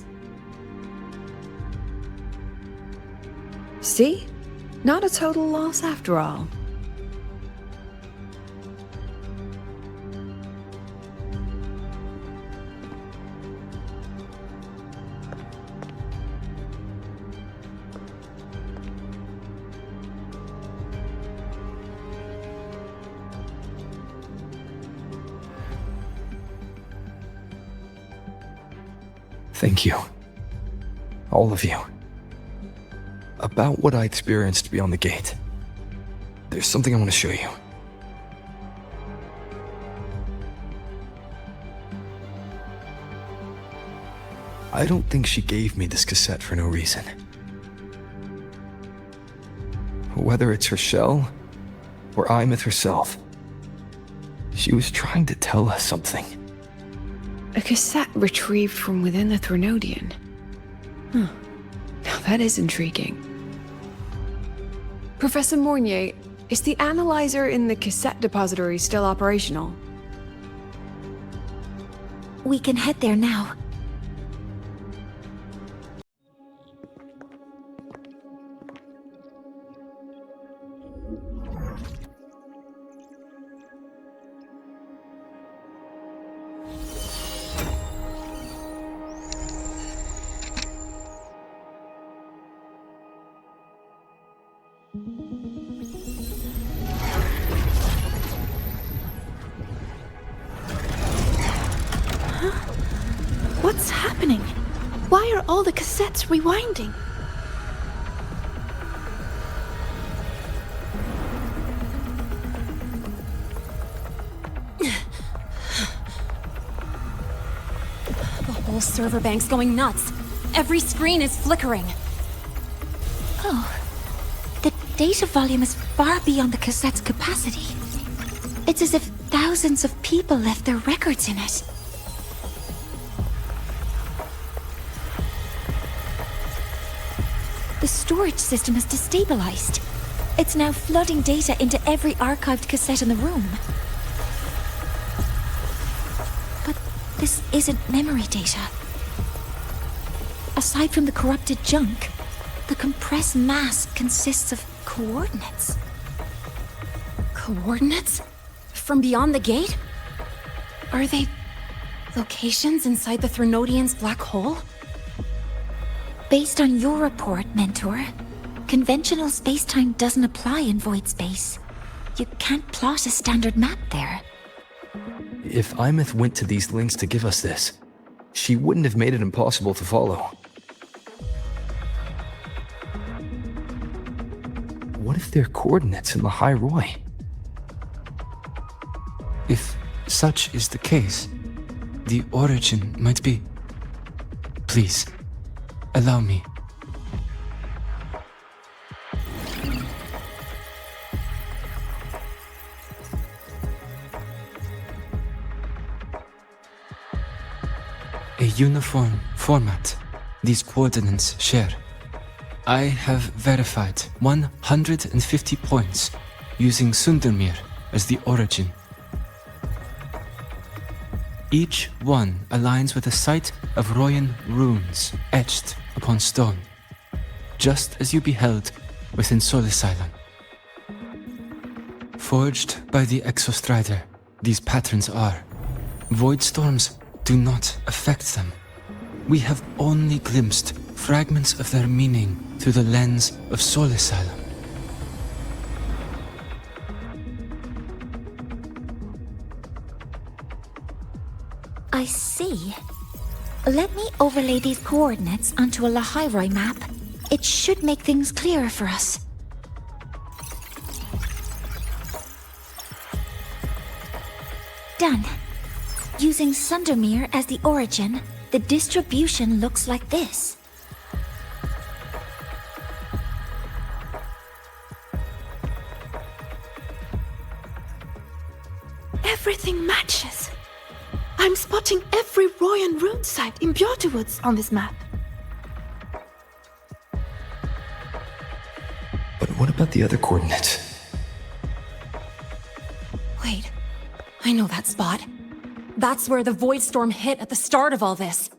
D: See? Not a total loss after all.
B: Thank you. All of you. About what I experienced beyond the gate. There's something I want to show you. I don't think she gave me this cassette for no reason. Whether it's her shell, or Imeth herself, she was trying to tell us something.
D: A cassette retrieved from within the Threnodian. Huh. Now that is intriguing. Professor Mornier, is the analyzer in the cassette depository still operational?
K: We can head there now.
O: What's happening? Why are all the cassettes rewinding?
I: The whole server bank's going nuts. Every screen is flickering.
K: Oh. The data volume is far beyond the cassette's capacity. It's as if thousands of people left their records in it. The storage system is destabilized. It's now flooding data into every archived cassette in the room. But this isn't memory data. Aside from the corrupted junk, the compressed mass consists of coordinates.
I: Coordinates? From beyond the gate? Are they locations inside the Threnodian's black hole?
K: Based on your report, Mentor, conventional space-time doesn't apply in void space. You can't plot a standard map there.
B: If Imeth went to these links to give us this, she wouldn't have made it impossible to follow. What if they're coordinates in the High Roy?
N: If such is the case, the origin might be... Please, allow me. A uniform format these coordinates share. I have verified 150 points using Sundermere as the origin. Each one aligns with a site of Royan runes etched upon stone, just as you beheld within Solisylon. Forged by the Exostrider, these patterns are. Void storms do not affect them. We have only glimpsed fragments of their meaning through the lens of Solisylon.
K: I see. Let me overlay these coordinates onto a Lahairoi map. It should make things clearer for us. Done. Using Sundermere as the origin, the distribution looks like this.
O: Everything matches. I'm spotting every Royan rune site in Bjortewoods on this map.
B: But what about the other coordinates?
I: Wait, I know that spot. That's where the void storm hit at the start of all this.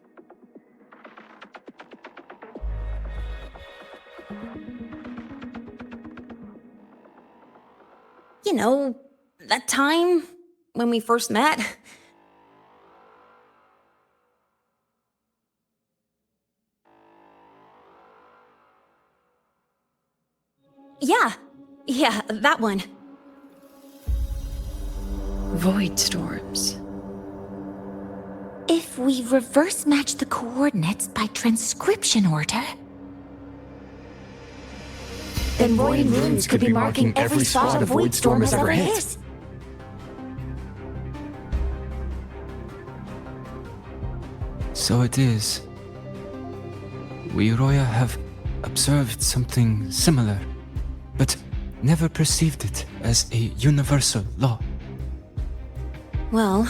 I: You know, that time when we first met. Yeah, that one.
D: Void storms.
K: If we reverse match the coordinates by transcription order, the Hidden Void runes could be marking every spot a Void Storm has ever hit.
N: So it is. We Roya have observed something similar, but never perceived it as a universal law.
I: Well,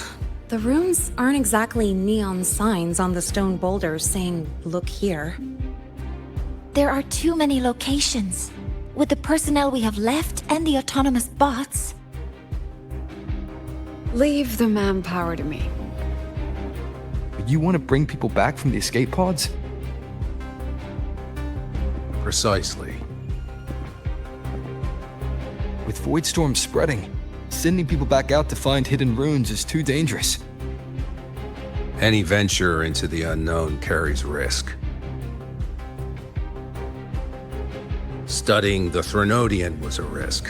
I: the runes aren't exactly neon signs on the stone boulders saying, "Look here."
K: There are too many locations. With the personnel we have left and the autonomous bots.
D: Leave the manpower to me.
B: You want to bring people back from the escape pods?
E: Precisely.
B: With Void Storm spreading, sending people back out to find hidden runes is too dangerous.
E: Any venture into the unknown carries risk. Studying the Threnodian was a risk.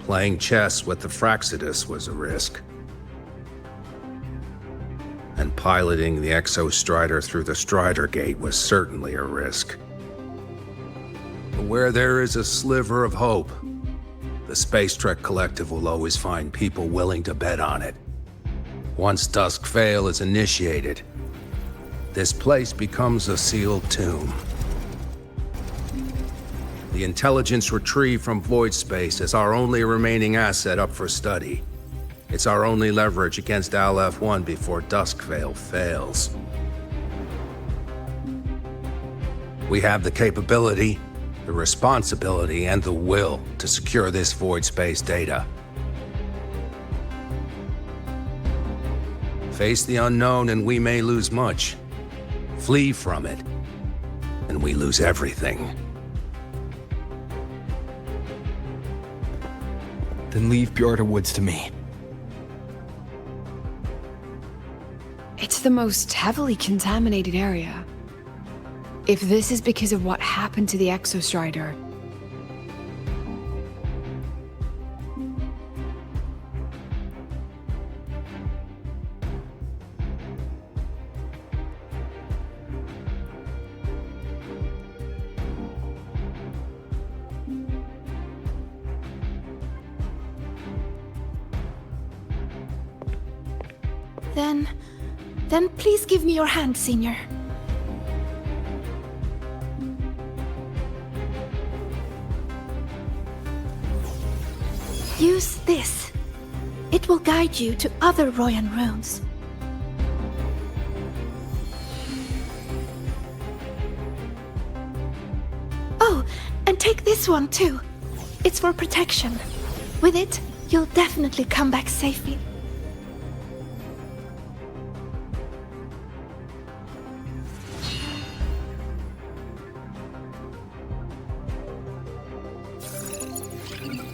E: Playing chess with the Fraxidus was a risk. And piloting the Exostrider through the Strider Gate was certainly a risk. But where there is a sliver of hope, the Space Trek Collective will always find people willing to bet on it. Once Dusk Vale is initiated, this place becomes a sealed tomb. The intelligence retrieved from void space is our only remaining asset up for study. It's our only leverage against Aleph-1 before Dusk Vale fails. We have the capability, the responsibility, and the will to secure this void space data. Face the unknown and we may lose much. Flee from it, and we lose everything.
B: Then leave Bjarta Woods to me.
D: It's the most heavily contaminated area. If this is because of what happened to the Exostrider,
O: Then please give me your hand, Senior. Use this. It will guide you to other Royan runes. Oh, and take this one too. It's for protection. With it, you'll definitely come back safely.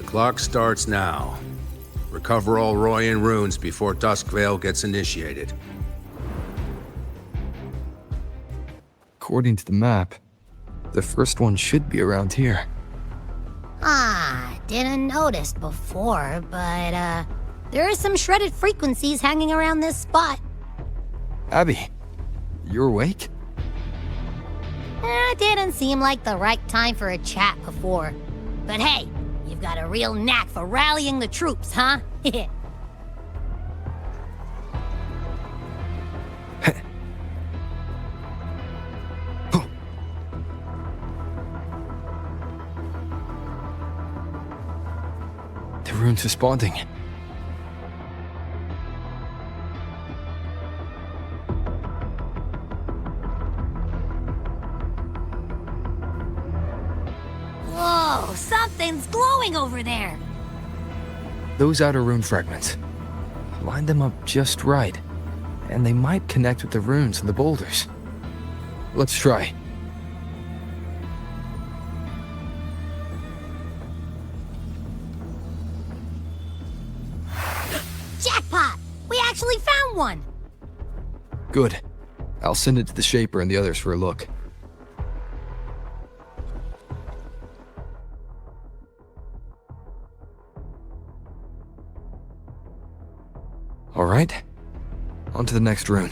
E: Clock starts now. Recover all Royan runes before Dusk Vale gets initiated.
B: According to the map, the first one should be around here.
F: Didn't notice before, but, there are some shredded frequencies hanging around this spot.
B: Abby, you awake?
F: Didn't seem like the right time for a chat before. But hey, you've got a real knack for rallying the troops, huh?
B: The rune's responding.
F: Whoa, something's glowing over there.
B: Those outer rune fragments. Line them up just right, and they might connect with the runes and the boulders. Let's try.
F: Jackpot! We actually found one!
B: Good. I'll send it to the Shaper and the others for a look. All right. On to the next rune.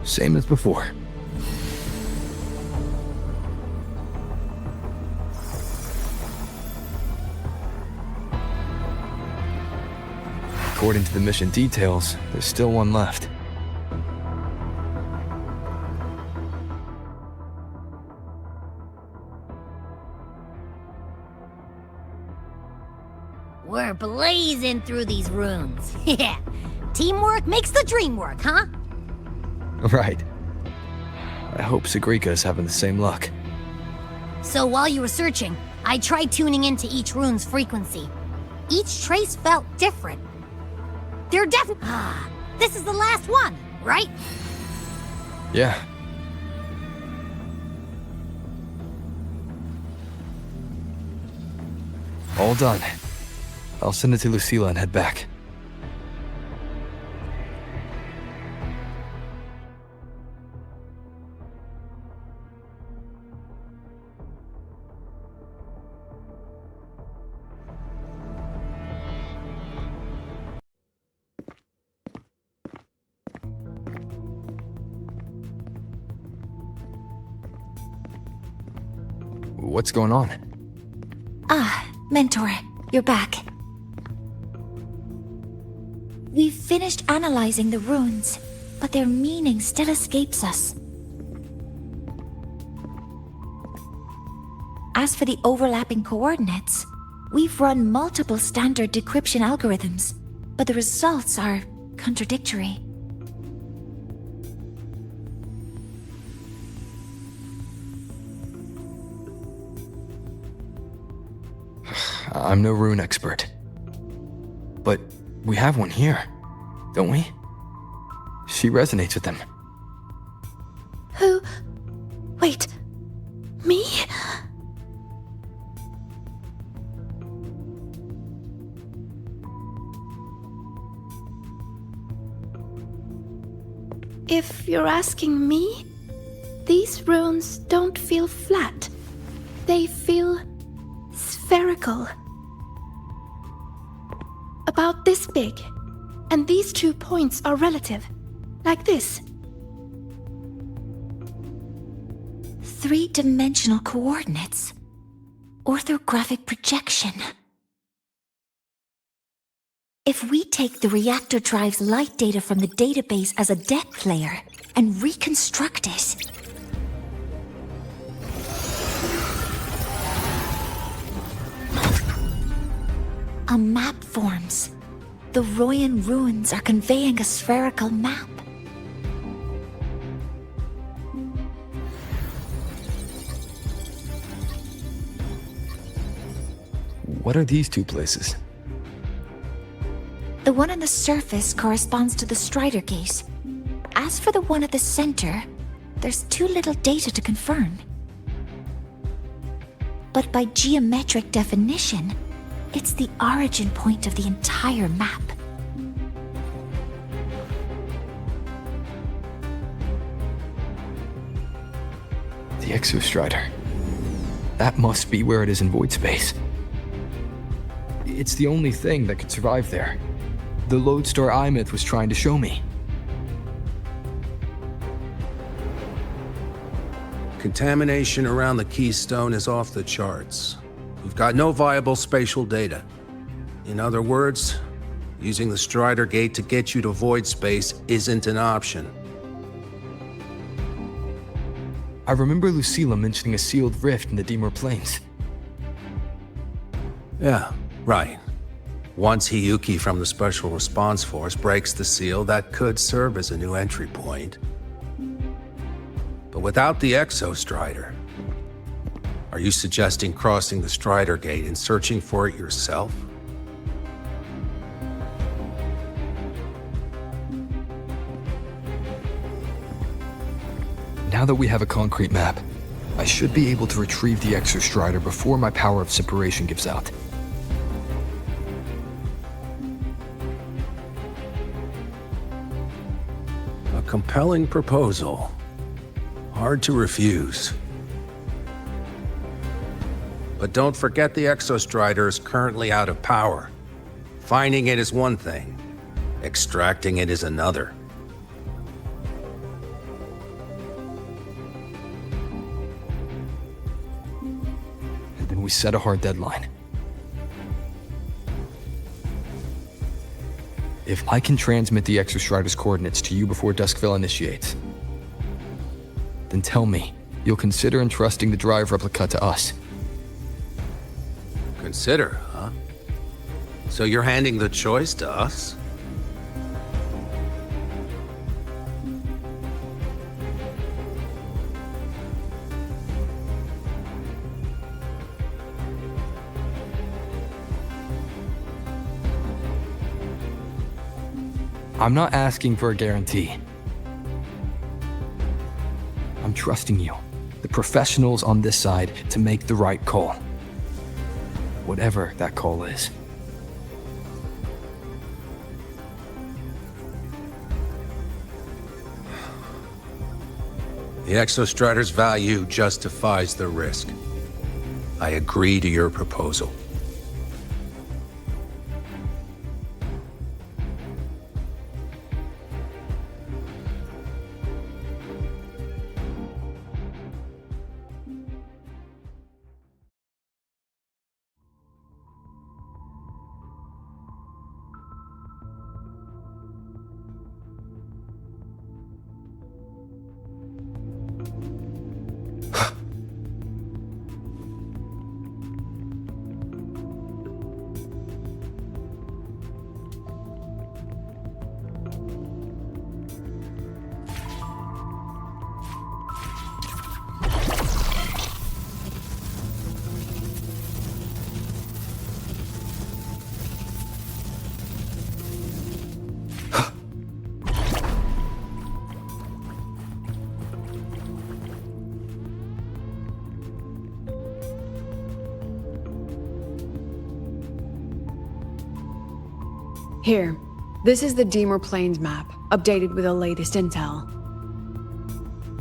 B: Same as before. According to the mission details, there's still one left.
F: We're blazing through these rooms. Yeah. Teamwork makes the dream work, huh?
B: Right. I hope Sagrika is having the same luck.
F: So while you were searching, I tried tuning into each rune's frequency. Each trace felt different. They're definitely... this is the last one, right?
B: Yeah. All done. I'll send it to Lucilla and head back. What's going on?
K: Mentor, you're back. We've finished analyzing the runes, but their meaning still escapes us. As for the overlapping coordinates, we've run multiple standard decryption algorithms, but the results are contradictory.
B: I'm no rune expert. But we have one here, don't we? She resonates with them.
O: Who? Wait. Me? If you're asking me, these runes don't feel flat. They feel spherical. About this big. And these 2 points are relative. Like this.
K: 3-dimensional coordinates. Orthographic projection. If we take the reactor drive's light data from the database as a depth layer and reconstruct it, a map forms. The Royan ruins are conveying a spherical map.
B: What are these 2 places?
K: The one on the surface corresponds to the Strider Gate. As for the one at the center, there's too little data to confirm. But by geometric definition, it's the origin point of the entire map.
B: The Exostrider. That must be where it is in void space. It's the only thing that could survive there. The Lodestar Eye-Myth was trying to show me.
E: Contamination around the keystone is off the charts. We've got no viable spatial data. In other words, using the Strider Gate to get you to void space isn't an option.
B: I remember Lucilla mentioning a sealed rift in the Dimur Plains.
E: Yeah, right. Once Hiyuki from the Special Response Force breaks the seal, that could serve as a new entry point. But without the Exostrider, are you suggesting crossing the Strider Gate and searching for it yourself?
B: Now that we have a concrete map, I should be able to retrieve the Exostrider before my power of separation gives out.
E: A compelling proposal. Hard to refuse. But don't forget the Exostrider is currently out of power. Finding it is one thing. Extracting it is another.
B: and we set a hard deadline. If I can transmit the Exostrider's coordinates to you before Duskville initiates, then tell me you'll consider entrusting the drive replica to us.
E: Consider, huh? So you're handing the choice to us?
B: I'm not asking for a guarantee. I'm trusting you, the professionals on this side, to make the right call. Whatever that call is.
E: The Exostrider's value justifies the risk. I agree to your proposal.
D: Here, this is the Deemer Plains map, updated with the latest intel.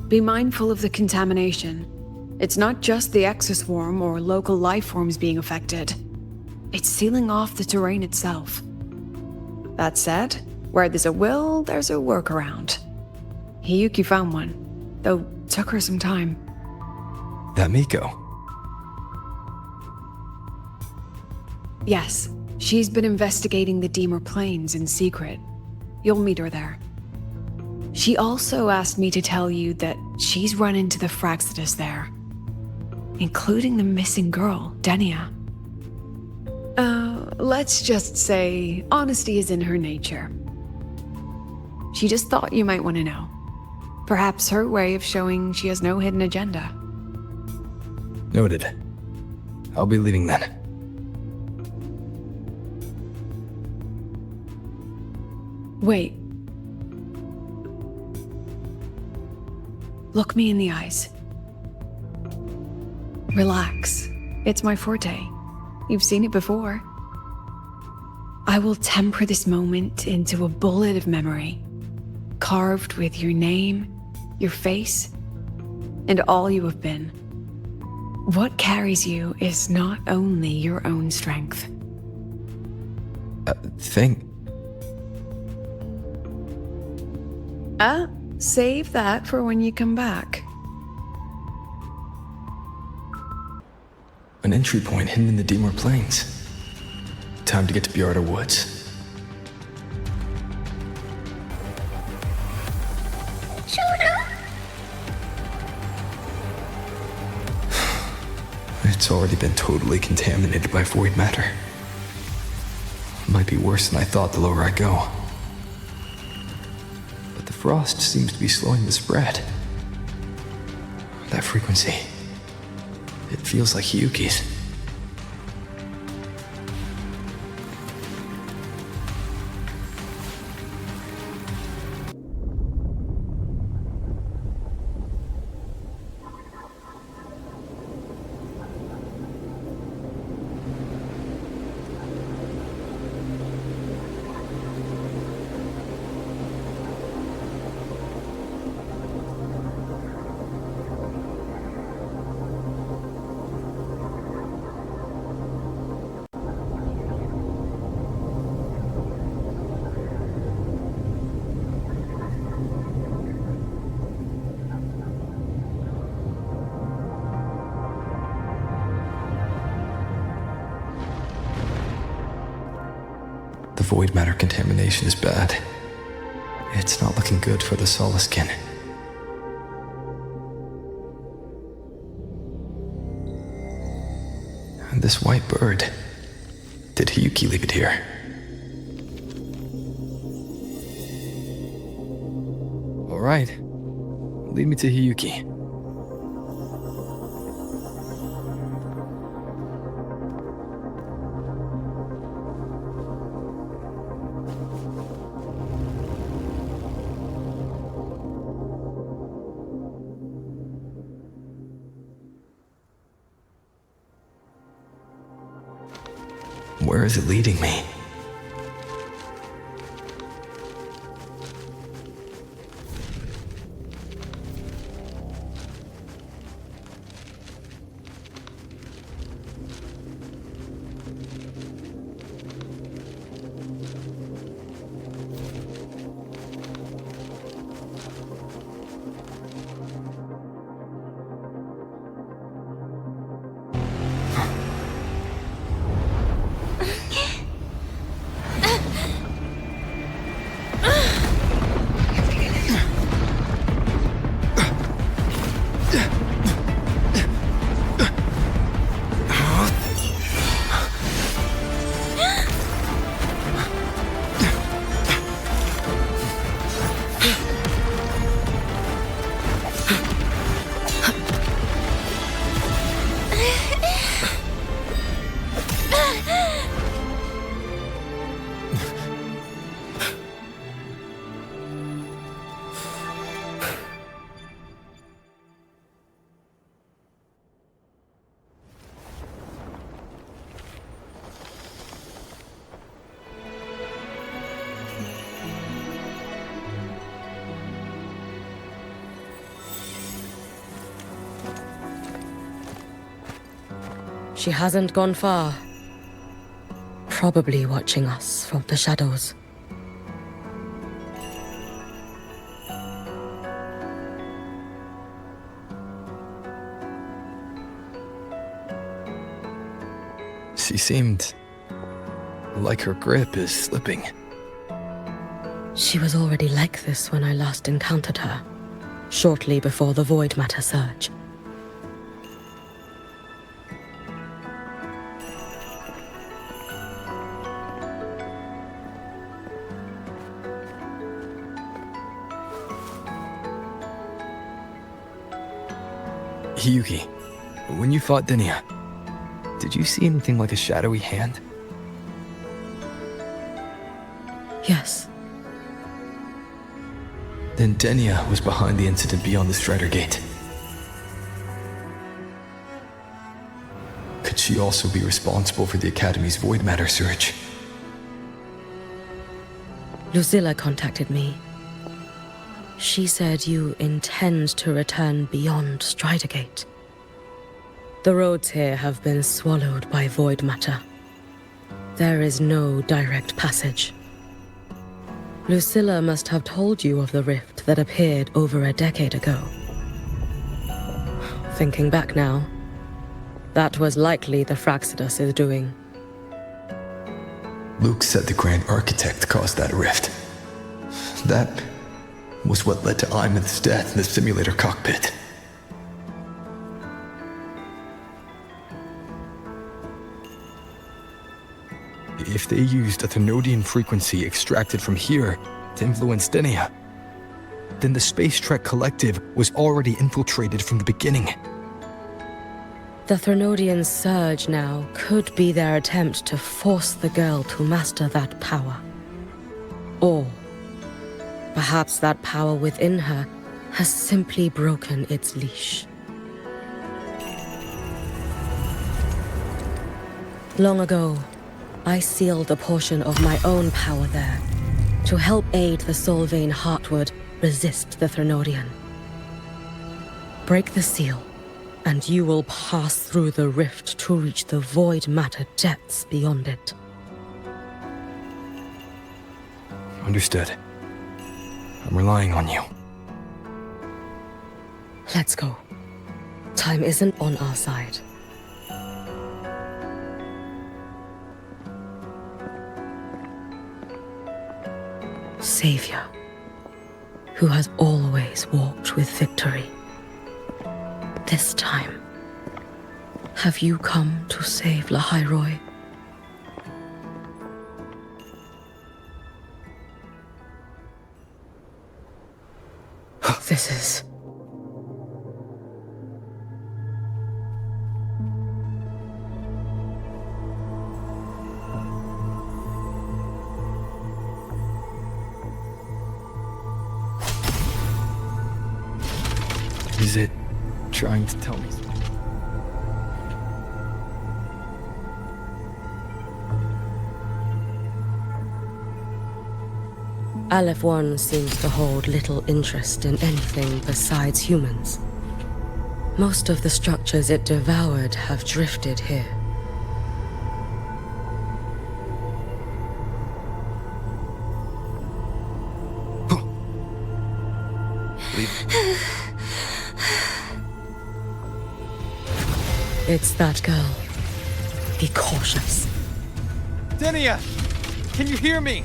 D: Be mindful of the contamination. It's not just the exoswarm or local life forms being affected. It's sealing off the terrain itself. That said, where there's a will, there's a workaround. Hiyuki found one, though took her some time.
B: That Miko.
D: Yes, she's been investigating the Deemer Plains in secret. You'll meet her there. She also asked me to tell you that she's run into the Fraxidus there, including the missing girl, Denia. Let's just say honesty is in her nature. She just thought you might want to know. Perhaps her way of showing she has no hidden agenda.
B: Noted. I'll be leaving then.
D: Wait. Look me in the eyes. Relax. It's my forte. You've seen it before. I will temper this moment into a bullet of memory, carved with your name, your face, and all you have been. What carries you is not only your own strength. Save that for when you come back.
B: An entry point hidden in the Deemer Plains. Time to get to Bjarda Woods. It's already been totally contaminated by void matter. Might be worse than I thought the lower I go. But the frost seems to be slowing the spread. That frequency. It feels like Hiyuki's. void matter contamination is bad. It's not looking good for the Solaskin. And this white bird. Did Hiyuki leave it here? All right. Lead me to Hiyuki. Where is it leading me?
L: She hasn't gone far. Probably watching us from the shadows.
B: She seemed like her grip is slipping.
L: She was already like this when I last encountered her, shortly before the void matter surge.
B: Hiyuki, when you fought Denia, did you see anything like a shadowy hand?
L: Yes.
B: Then Denia was behind the incident beyond the Strider Gate. Could she also be responsible for the Academy's void matter surge?
L: Lucilla contacted me. She said you intend to return beyond Strider Gate. The roads here have been swallowed by void matter. There is no direct passage. Lucilla must have told you of the rift that appeared over a decade ago. Thinking back now, that was likely the Fraxidus' doing.
B: Luke said the Grand Architect caused that rift. That was what led to Imith's death in the simulator cockpit. If they used a Thenodian frequency extracted from here to influence Denia, then the Space Trek Collective was already infiltrated from the beginning.
L: The Thenodian surge now could be their attempt to force the girl to master that power. Or perhaps that power within her has simply broken its leash. Long ago, I sealed a portion of my own power there to help aid the Solvane Heartwood resist the Thenodian. Break the seal, and you will pass through the rift to reach the void matter depths beyond it.
B: Understood. I'm relying on you.
L: Let's go. Time isn't on our side. savior who has always walked with victory. This time, have you come to save Lahairoi? This is...
B: Is it trying to tell me?
L: Aleph One seems to hold little interest in anything besides humans. Most of the structures it devoured have drifted here. It's that girl. Be cautious.
P: Denia! Can you hear me?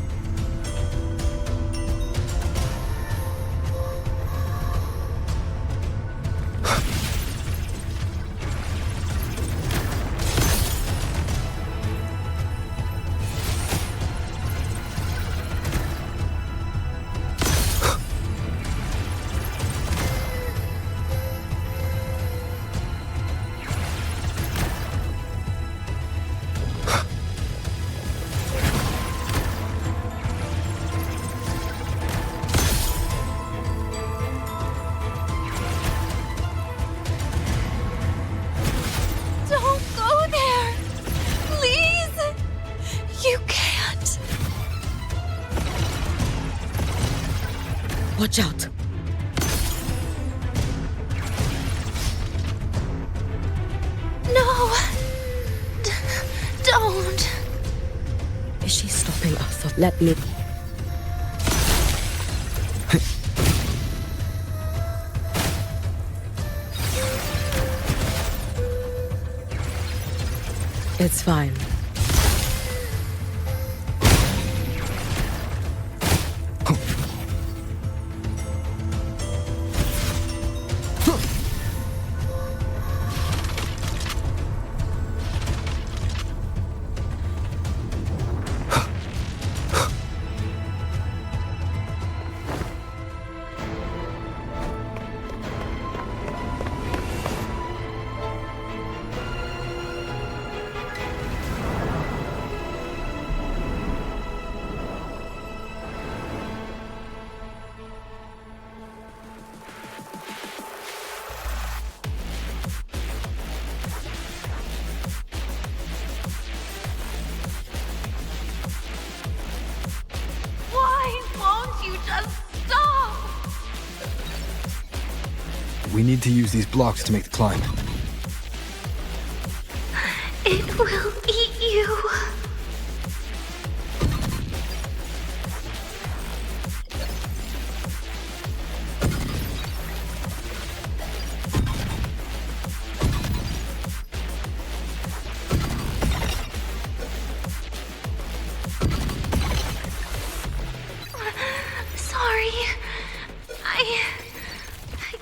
L: Watch out!
O: No! Don't!
L: Is she stopping us? Or let me... It's fine.
B: We need to use these blocks to make the climb.
O: It will eat you.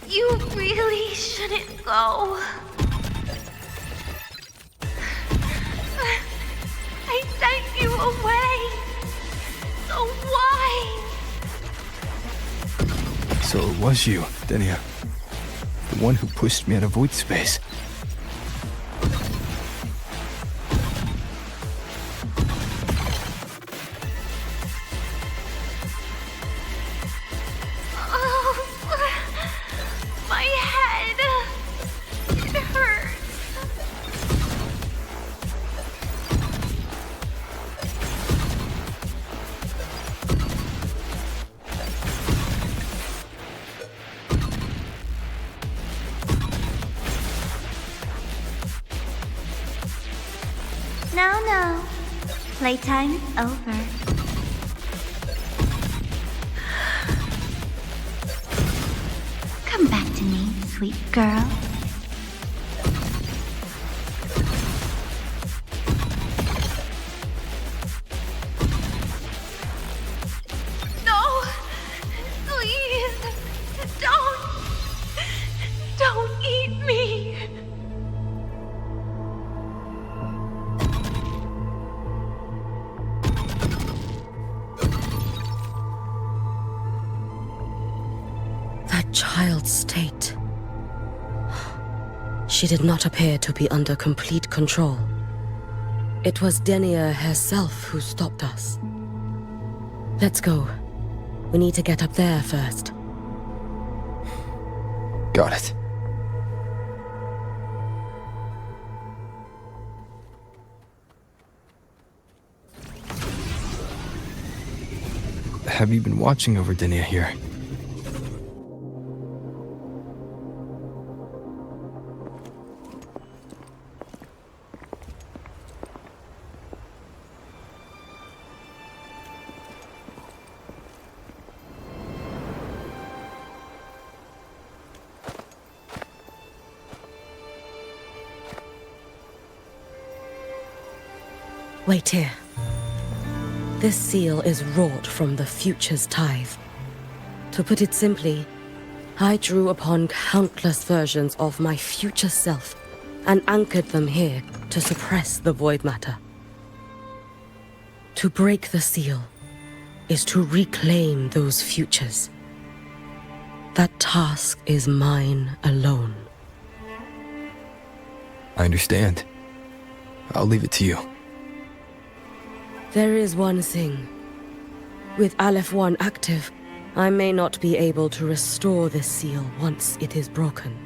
O: You really shouldn't go. I sent you away. So why?
B: So it was you, Denia. The one who pushed me out of void space.
Q: No. Playtime is over. Come back to me, sweet girl.
O: No!
L: She did not appear to be under complete control. It was Denia herself who stopped us. Let's go. We need to get up there first.
B: Got it. Have you been watching over Denia here?
L: Wait here. This seal is wrought from the future's tithe. To put it simply, I drew upon countless versions of my future self and anchored them here to suppress the void matter. To break the seal is to reclaim those futures. That task is mine alone.
B: I understand. I'll leave it to you.
L: There is one thing. With Aleph 1 active, I may not be able to restore this seal once it is broken.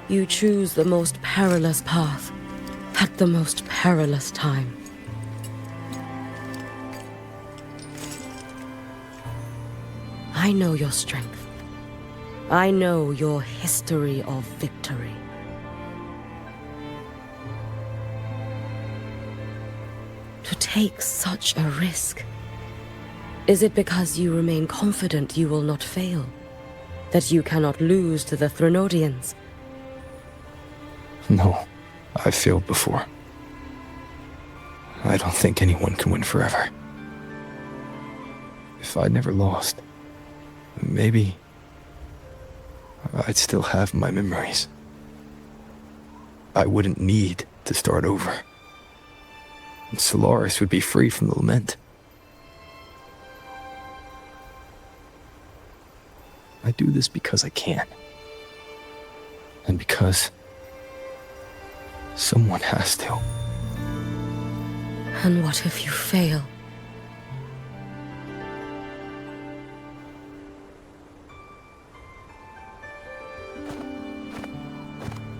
L: You choose the most perilous path at the most perilous time. I know your strength. I know your history of victory. To take such a risk? Is it because you remain confident you will not fail? That you cannot lose to the Threnodians?
B: No, I've failed before. I don't think anyone can win forever. If I'd never lost, maybe I'd still have my memories. I wouldn't need to start over. And Solaris would be free from the lament. I do this because I can. And because someone has to.
L: And what if you fail?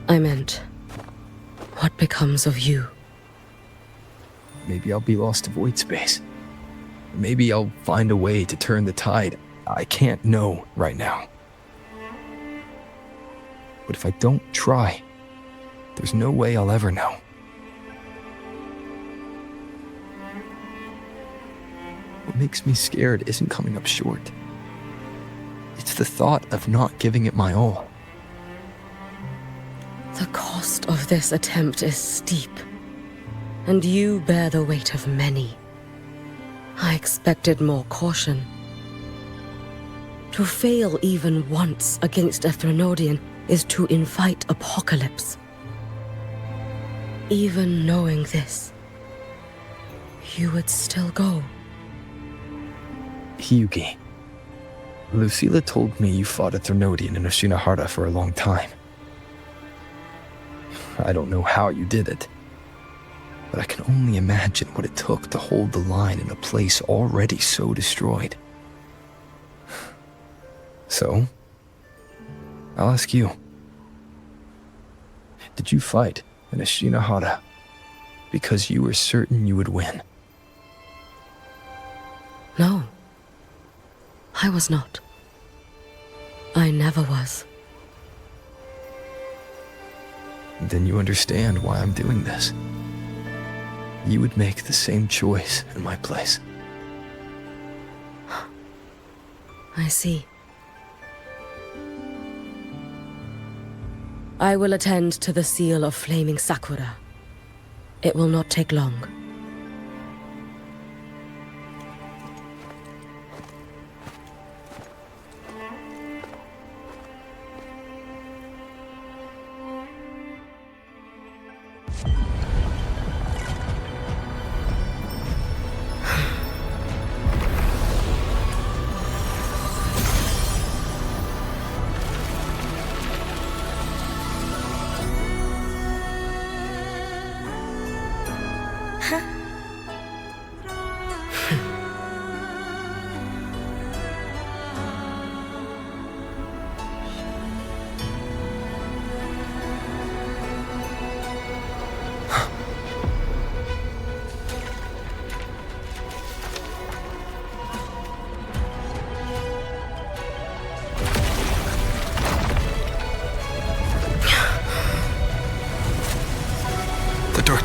L: I meant, what becomes of you?
B: Maybe I'll be lost to void space. Maybe I'll find a way to turn the tide. I can't know right now. But if I don't try, there's no way I'll ever know. What makes me scared isn't coming up short. It's the thought of not giving it my all.
L: The cost of this attempt is steep, and you bear the weight of many. I expected more caution. To fail even once against a Threnodian is to invite apocalypse. Even knowing this, you would still go.
B: Hyugi, Lucilla told me you fought a Threnodian in Oshinahara for a long time. I don't know how you did it, but I can only imagine what it took to hold the line in a place already so destroyed. So, I'll ask you. Did you fight in Oshinahara because you were certain you would win?
L: No. I was not. I never was.
B: Then you understand why I'm doing this. You would make the same choice in my place.
L: I see. I will attend to the seal of flaming Sakura. It will not take long.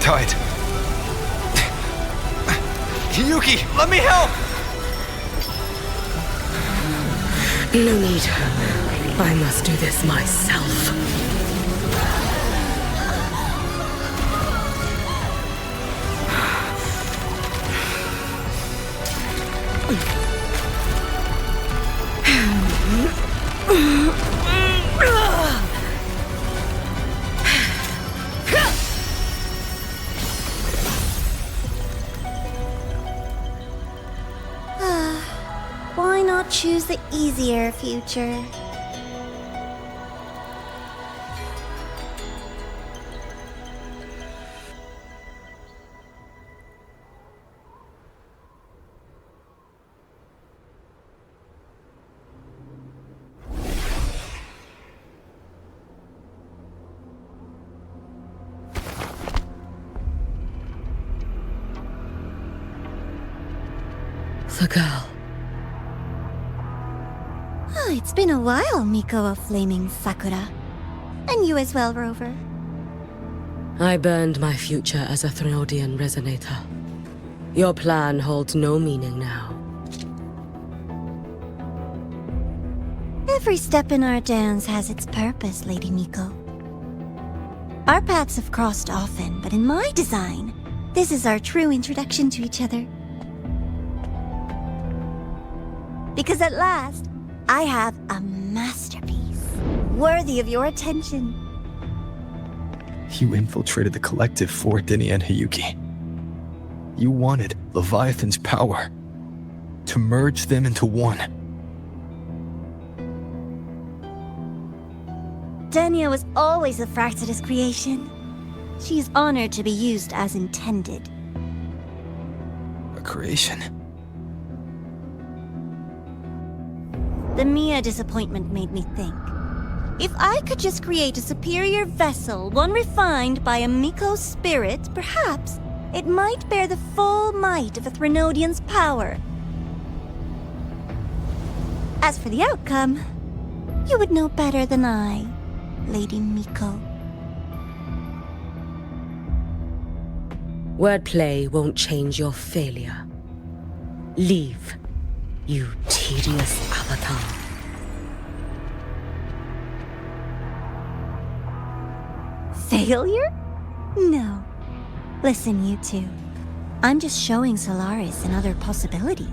B: tide.
P: Yuki, let me help!
L: No need. I must do this myself.
Q: Why not choose the easier future?
L: The girl.
Q: Oh, it's been a while, Miko of Flaming Sakura. And you as well, Rover.
L: I burned my future as a Threnodian resonator. Your plan holds no meaning now.
Q: Every step in our dance has its purpose, Lady Miko. Our paths have crossed often, but in my design, this is our true introduction to each other. Because at last, I have a masterpiece, worthy of your attention.
B: You infiltrated the collective for Dinia and Hiyuki. You wanted Leviathan's power, to merge them into one.
Q: Dinia was always a Fractidus creation. She is honored to be used as intended.
B: A creation?
Q: The Mia disappointment made me think. If I could just create a superior vessel, one refined by a Miko spirit, perhaps it might bear the full might of a Threnodian's power. As for the outcome, you would know better than I, Lady Miko.
L: Wordplay won't change your failure. Leave, you tedious avatar.
Q: Failure? No. Listen, you two. I'm just showing Solaris another possibility.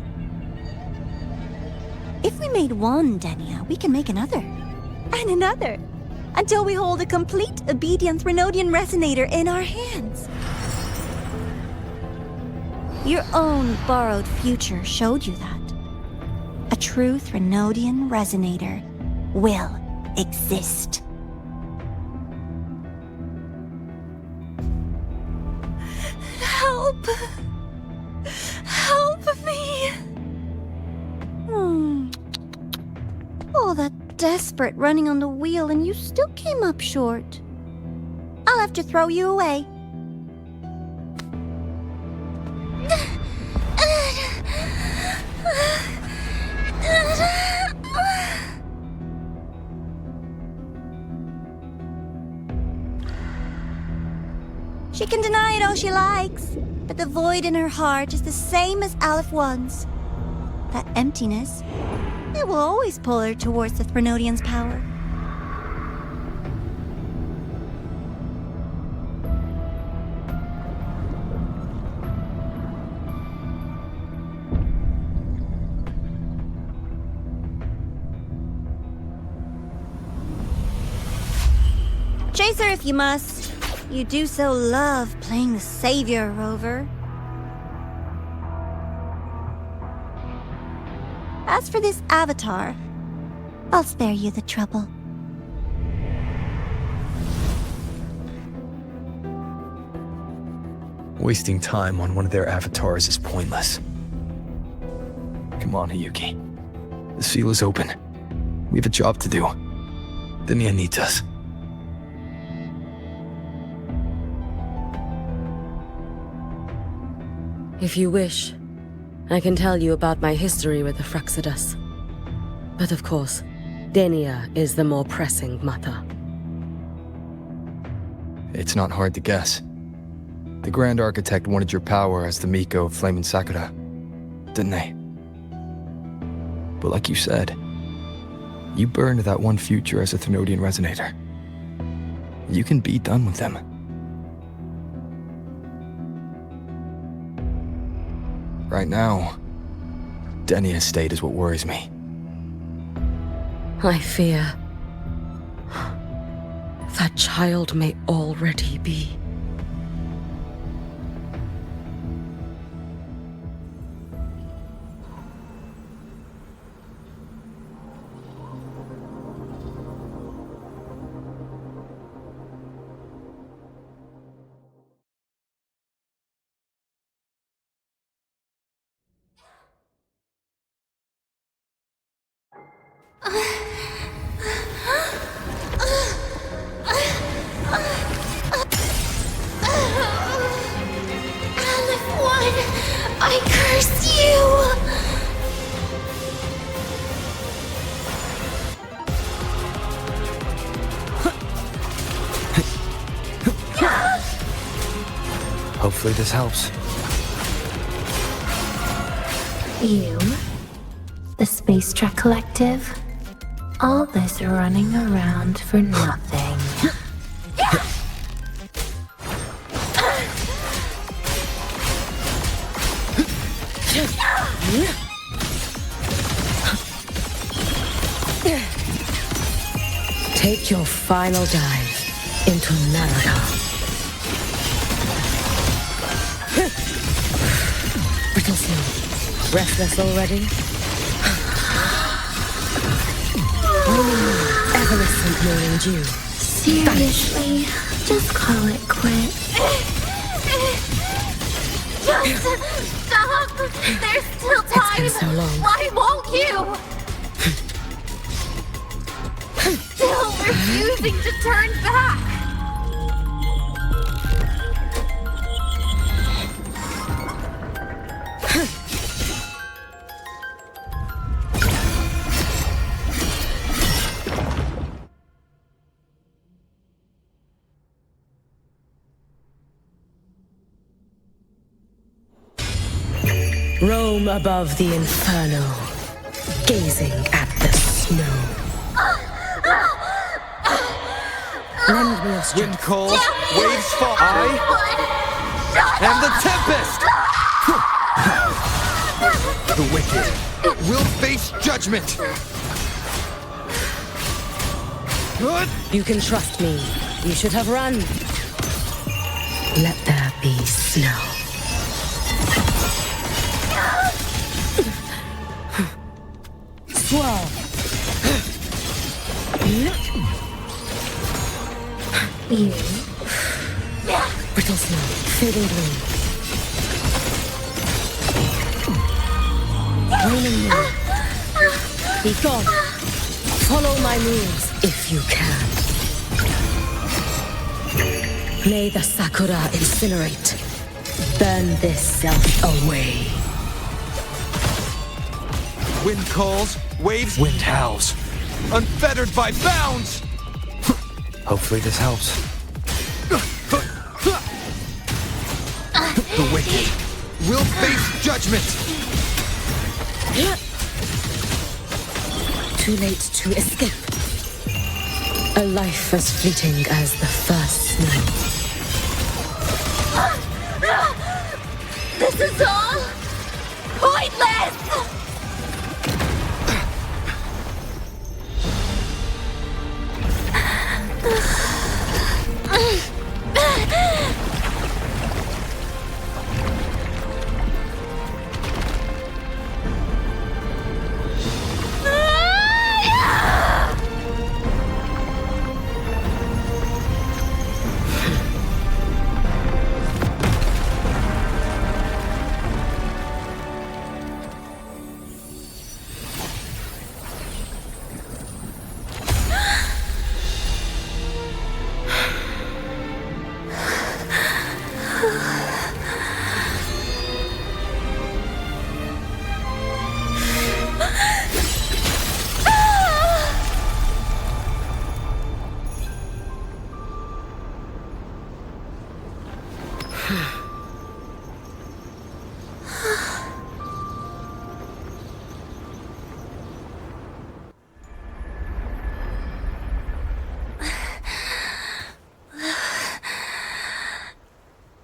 Q: If we made one Denia, we can make another. And another. Until we hold a complete obedient Threnodian resonator in our hands. Your own borrowed future showed you that. A true Threnodian resonator will exist. Help! Help me! All that desperate running on the wheel and you still came up short. I'll have to throw you away. She can deny it all she likes, but the void in her heart is the same as Aleph One's. That emptiness, it will always pull her towards the Threnodian's power. Chase her if you must. You do so love playing the savior, Rover. As for this avatar, I'll spare you the trouble.
B: Wasting time on one of their avatars is pointless. Come on, Hiyuki. The seal is open. We have a job to do. Dinia needs us.
L: If you wish, I can tell you about my history with the Fractidus. But of course, Dinia is the more pressing matter.
B: It's not hard to guess. The Grand Architect wanted your power as the Miko of Flame and Sakura, didn't they? But like you said, you burned that one future as a Thenodian Resonator. You can be done with them. Right now, Denia's state is what worries me.
L: I fear that child may already be.
K: I curse you!
B: Hopefully this helps.
K: You? The Space Trek Collective? All this running around for nothing.
L: Take your final dive into Narada. Brittlesome, restless already? Evanescent morning dew.
K: Seriously, just call it quits.
R: Just stop! There's still time!
L: It's been so long.
R: Why won't you? Still refusing to turn back!
L: Roam above the inferno, gazing at the snow. Lend me your strength.
P: Wind calls, waves fall. I am the Tempest! The wicked will face judgment!
L: You can trust me. You should have run. Let there be snow. Swirl.
K: You?
L: Brittle snow, fading bloom. Raining moon. Be gone. Follow my moves if you can. May the Sakura incinerate. Burn this self away.
P: Wind calls, waves,
B: wind howls.
P: Unfettered by bounds!
B: Hopefully this helps.
P: The wicked will face judgment!
L: Too late to escape. A life as fleeting as the first snow.
R: This is all pointless!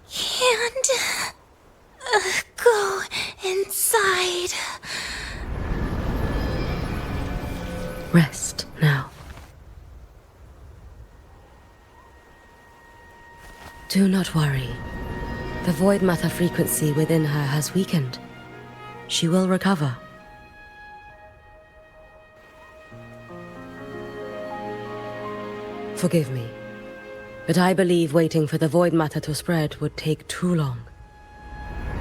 K: Can't go inside.
L: Rest now. Do not worry. The void matter frequency within her has weakened. She will recover. Forgive me, but I believe waiting for the void matter to spread would take too long.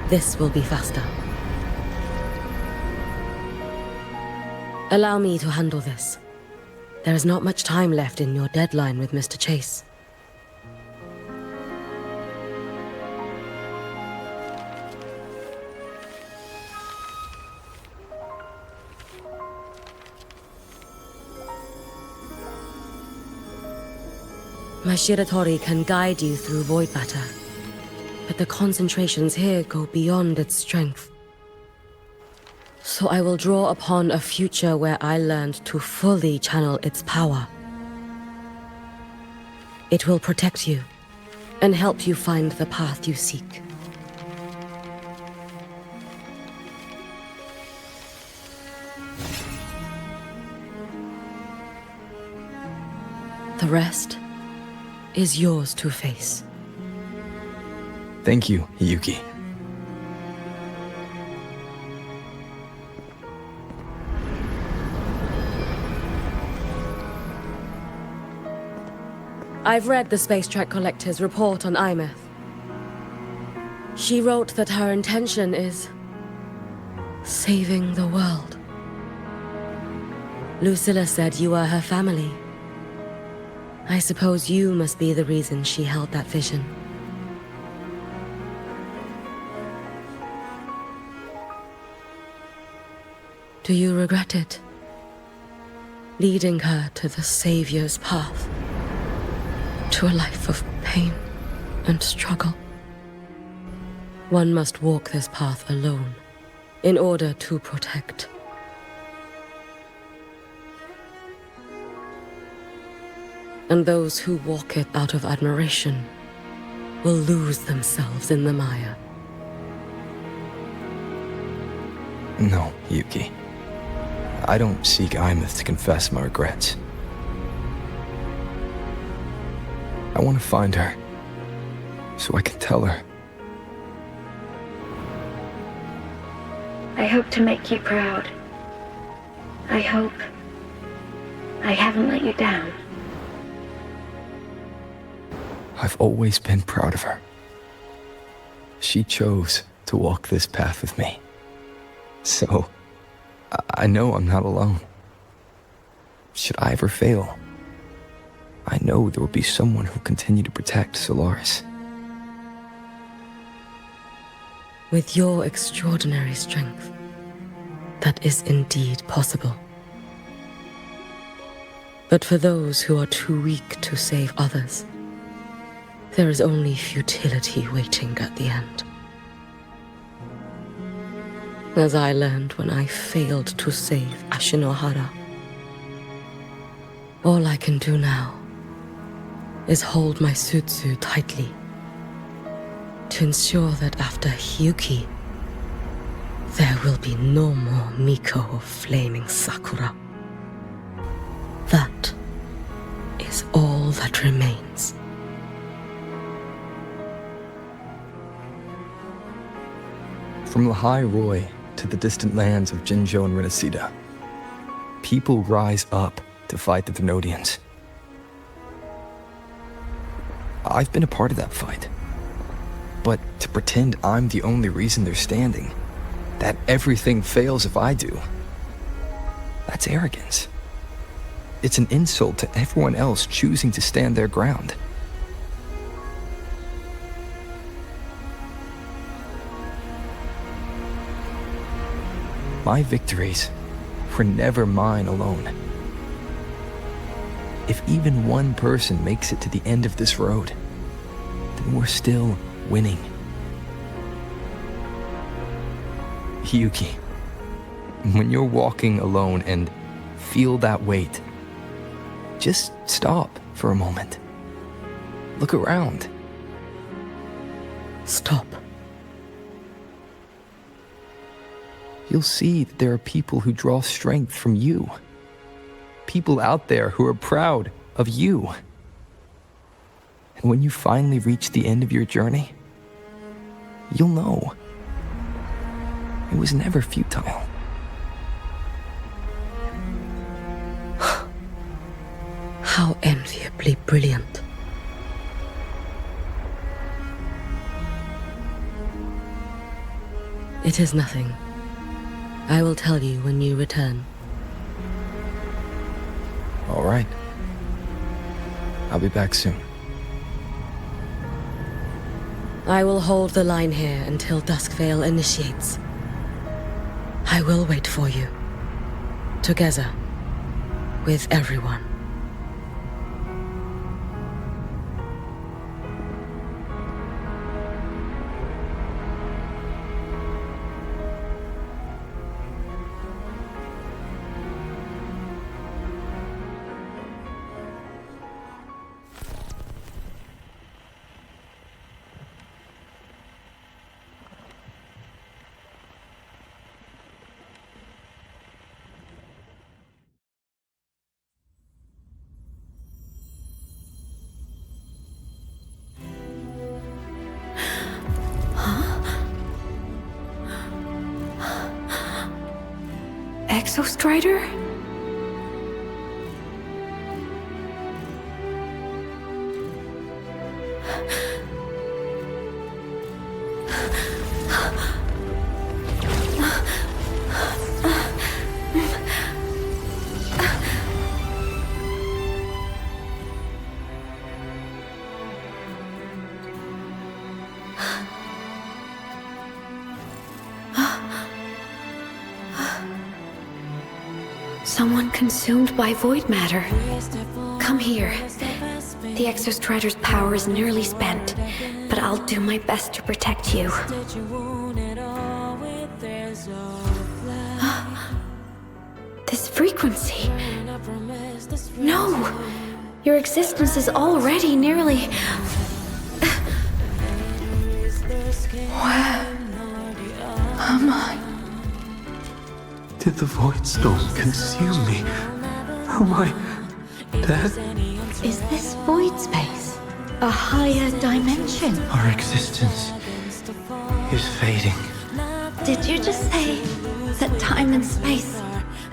L: This will be faster. Allow me to handle this. There is not much time left in your deadline with Mr. Chase. My Shiratori can guide you through void matter, but the concentrations here go beyond its strength. So I will draw upon a future where I learned to fully channel its power. It will protect you and help you find the path you seek. The rest is yours to face.
B: Thank you, Yuki.
L: I've read the Space Track Collector's report on Imeth. She wrote that her intention is saving the world. Lucilla said you are her family. I suppose you must be the reason she held that vision. Do you regret it? Leading her to the Savior's path? To a life of pain and struggle? One must walk this path alone in order to protect. And those who walk it out of admiration will lose themselves in the mire.
B: No, Yuki. I don't seek Imeth to confess my regrets. I want to find her, so I can tell her.
K: I hope to make you proud. I hope I haven't let you down.
B: I've always been proud of her. She chose to walk this path with me. So, I know I'm not alone. Should I ever fail, I know there will be someone who'll continue to protect Solaris.
L: With your extraordinary strength, that is indeed possible. But for those who are too weak to save others, there is only futility waiting at the end. As I learned when I failed to save Ashinohara. All I can do now is hold my Sutsu tightly to ensure that after Hyuki, there will be no more Miko of flaming Sakura. That is all that remains.
B: From Lahai Roy to the distant lands of Jinzhou and Rinasida, people rise up to fight the Thenodians. I've been a part of that fight. But to pretend I'm the only reason they're standing, that everything fails if I do, that's arrogance. It's an insult to everyone else choosing to stand their ground. My victories were never mine alone. If even one person makes it to the end of this road, then we're still winning. Yuki, when you're walking alone and feel that weight, just stop for a moment. Look around.
L: Stop.
B: You'll see that there are people who draw strength from you. People out there who are proud of you. And when you finally reach the end of your journey, you'll know it was never futile.
L: How enviably brilliant. It is nothing. I will tell you when you return.
B: All right. I'll be back soon.
L: I will hold the line here until Duskvale initiates. I will wait for you. Together. With everyone.
D: Exostrider? Someone consumed by void matter. Come here. The Exostrider's power is nearly spent, but I'll do my best to protect you. This frequency. No! Your existence is already nearly... Where am I?
S: Did the Void Storm consume me? Am I dead?
K: Is this void space a higher dimension?
S: Our existence is fading.
K: Did you just say that time and space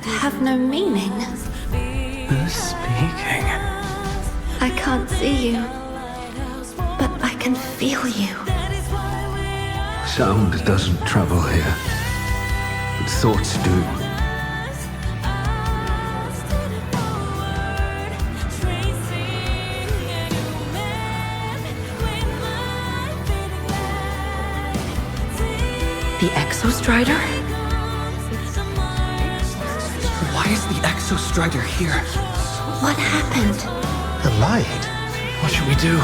K: have no meaning?
S: Who's speaking?
K: I can't see you, but I can feel you.
S: Sound doesn't travel here, but thoughts do.
D: The Exostrider?
S: Why is the Exostrider here?
K: What happened?
S: The light. What should we do?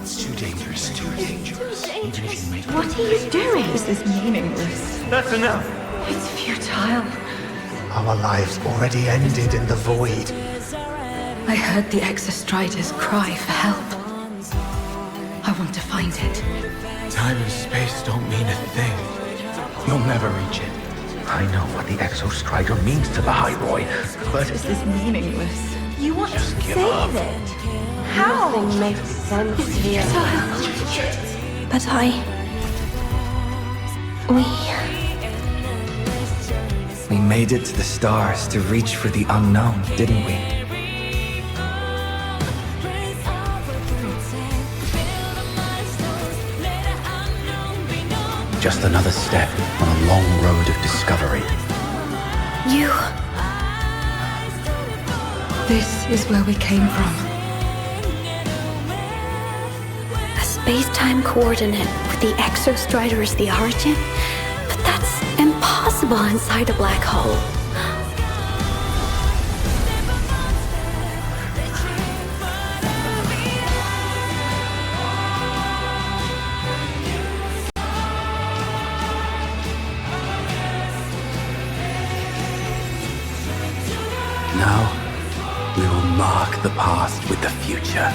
S: It's too dangerous. Too dangerous.
K: What are you doing?
T: This is meaningless.
S: That's enough.
T: It's futile.
S: Our lives already ended in the void.
T: I heard the Exostrider's cry for help. I want to find it.
S: Time and space don't mean a thing. You'll never reach it. I know what the Exostrider means to the High-Boy, but...
T: This is meaningless.
K: You want to
S: give
K: save
S: up.
K: it? How?
G: Nothing makes sense here.
K: But
U: We made it to the stars to reach for the unknown, didn't we?
S: Just another step on a long road of discovery.
K: You...
T: This is where we came from.
D: A space-time coordinate with the Exostrider as the origin? But that's impossible inside a black hole.
S: now, we will mark the past with the future.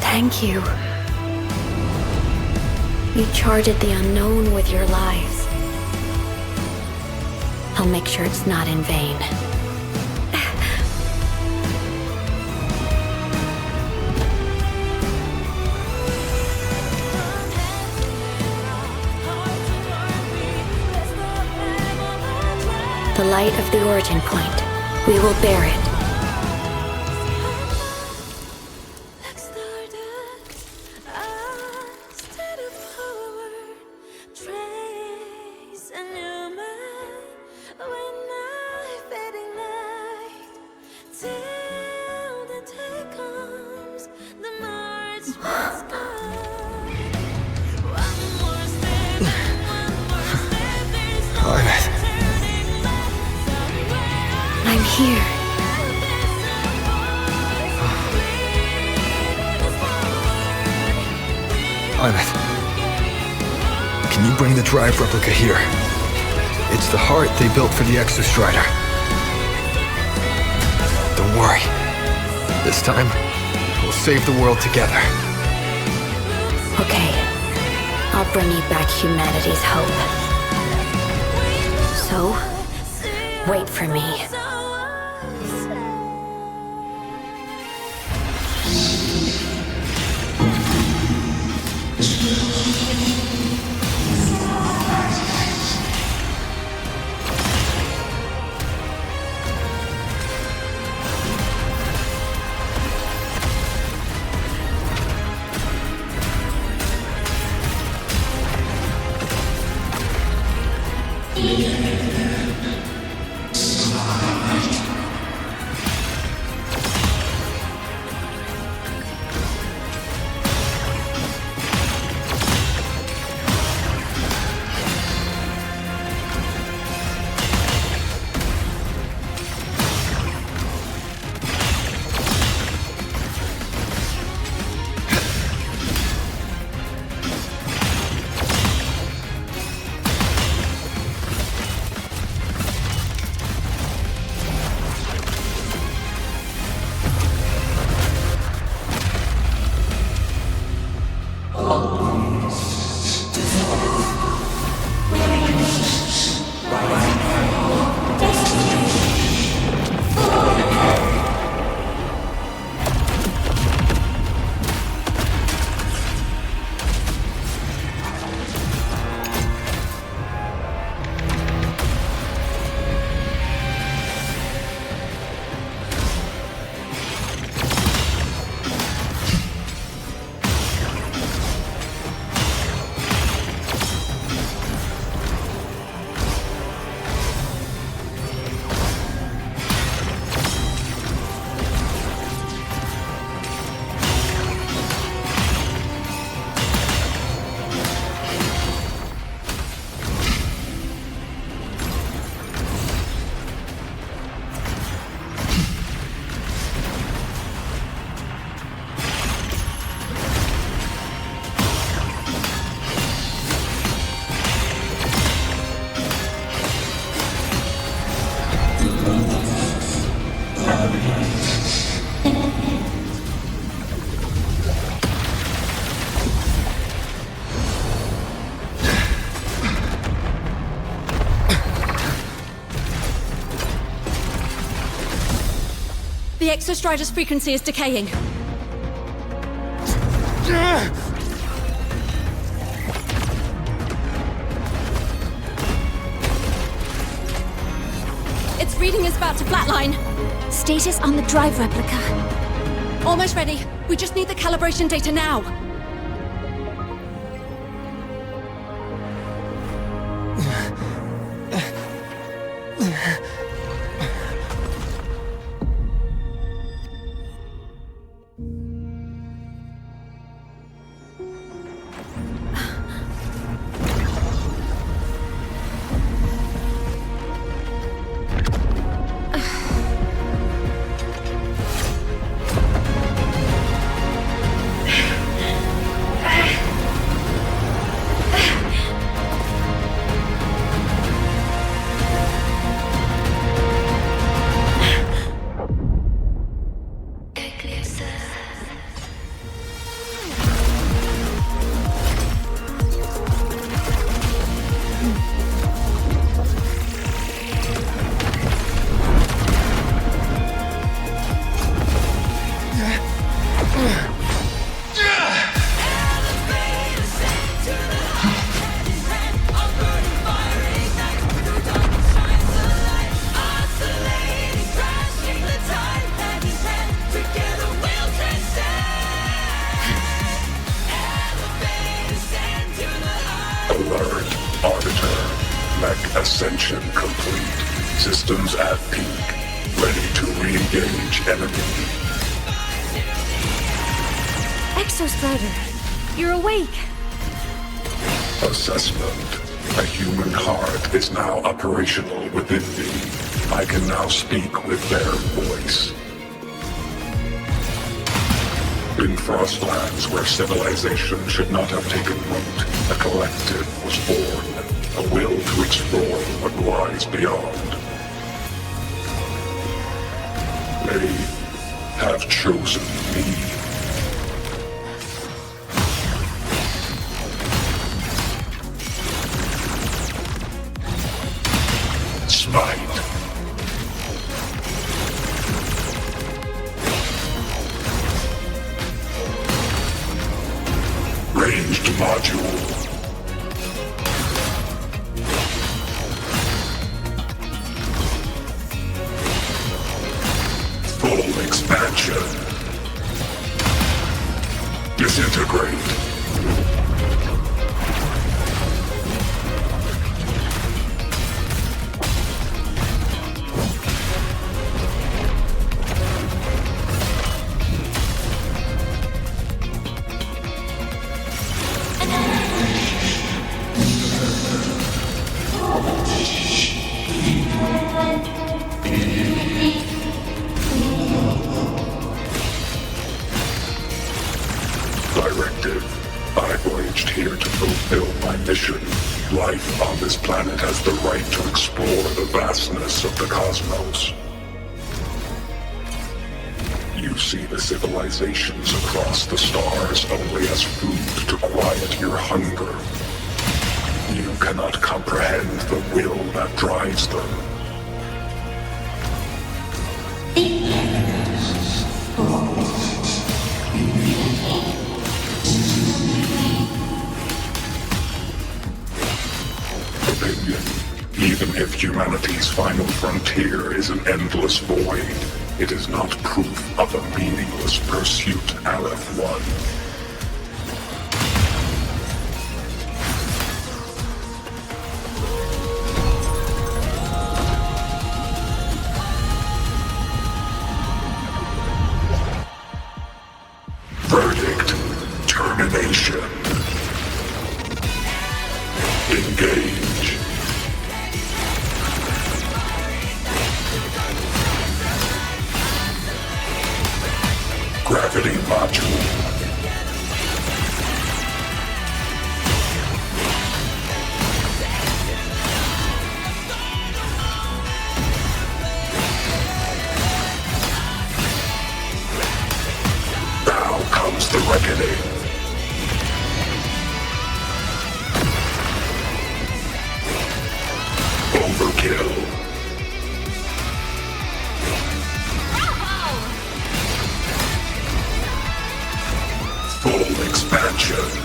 M: Thank you. You charted the unknown with your lives. I'll make sure it's not in vain. The light of the origin point. We will bear it. I'm here.
B: Ymeth, can you bring the drive replica here? It's the heart they built for the Exostrider. Don't worry. This time, we'll save the world together.
M: Okay. I'll bring you back humanity's hope. So, wait for me. The Exostrider's frequency is decaying. Its reading is about to flatline.
K: Status on the drive replica.
M: Almost ready. We just need the calibration data now.
A: Ascension complete. Systems at peak. Ready to re-engage enemy.
M: Exostrider, you're awake.
A: Assessment. A human heart is now operational within me. I can now speak with their voice. In Frostlands, where civilization should not have taken root, a collective was born, a will to explore what lies beyond. They have chosen me. Smite. Ranged module. Full expansion. Disintegrate. Directive. I voyaged here to fulfill my mission. Life on this planet has the right to explore the vastness of the cosmos. You see the civilizations across the stars only as food to quiet your hunger. You cannot comprehend the will that drives them. Opinion. Even if humanity's final frontier is an endless void, it is not proof of a meaningless pursuit, Aleph One. Verdict. Termination. Engage. Gravity module. Now comes the reckoning. Overkill. Full expansion.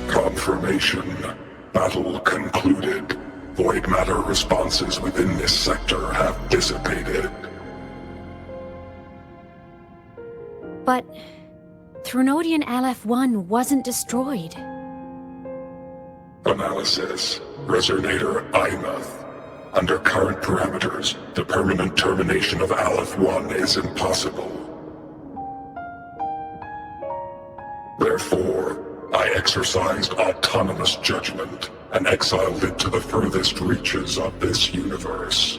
A: Confirmation. Battle concluded. Void matter responses within this sector have dissipated.
M: But Threnodian LF-1 wasn't destroyed.
A: Analysis. Resonator Imuth. Under current parameters, the permanent termination of Aleph-1 is impossible. Therefore, I exercised autonomous judgment and exiled it to the furthest reaches of this universe.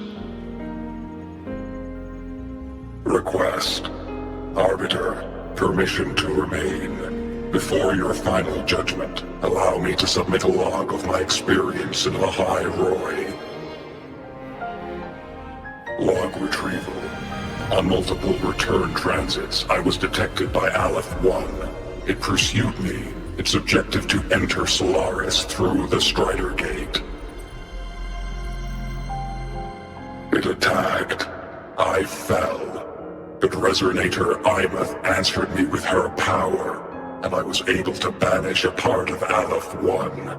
A: Request. Arbiter, permission to remain. Before your final judgment, allow me to submit a log of my experience in Lahai Roy. Log retrieval. On multiple return transits, I was detected by Aleph-1. It pursued me, its objective to enter Solaris through the Strider Gate. It attacked. I fell. But Resonator Imuth answered me with her power, and I was able to banish a part of Aleph-1.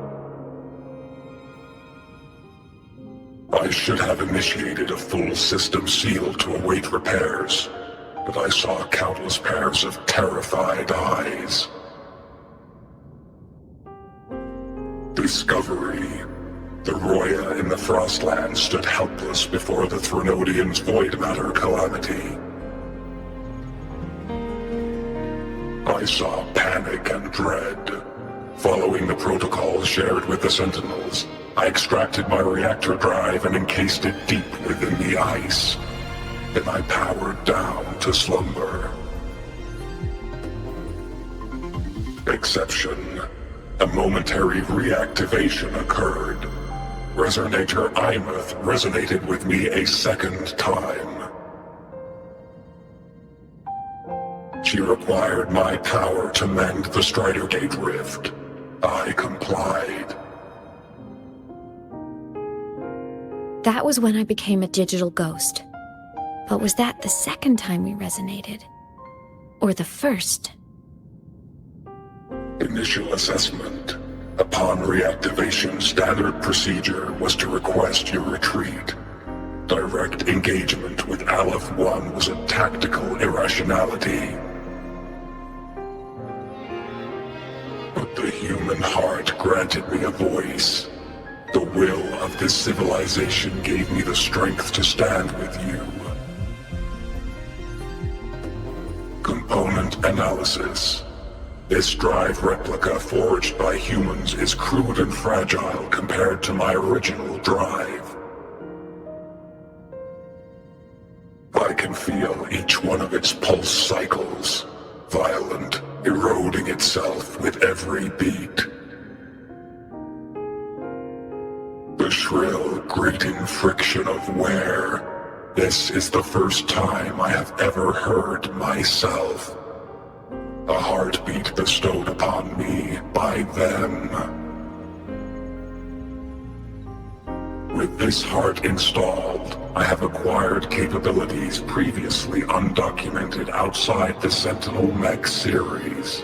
A: I should have initiated a full system seal to await repairs, but I saw countless pairs of terrified eyes. Discovery. The Roya in the Frostland stood helpless before the Threnodians' void matter calamity. I saw panic and dread. Following the protocols shared with the Sentinels, I extracted my reactor drive and encased it deep within the ice. Then I powered down to slumber. Exception. A momentary reactivation occurred. Resonator Imuth resonated with me a second time. She required my power to mend the Strider Gate rift. I complied.
M: That was when I became a digital ghost. But was that the second time we resonated? Or the first?
A: Initial assessment. Upon reactivation, standard procedure was to request your retreat. Direct engagement with Aleph-1 was a tactical irrationality. But the human heart granted me a voice. The will of this civilization gave me the strength to stand with you. Component analysis. This drive replica forged by humans is crude and fragile compared to my original drive. I can feel each one of its pulse cycles, violent, eroding itself with every beat. The shrill, grating friction of wear. This is the first time I have ever heard myself. A heartbeat bestowed upon me by them. With this heart installed, I have acquired capabilities previously undocumented outside the Sentinel Mech series.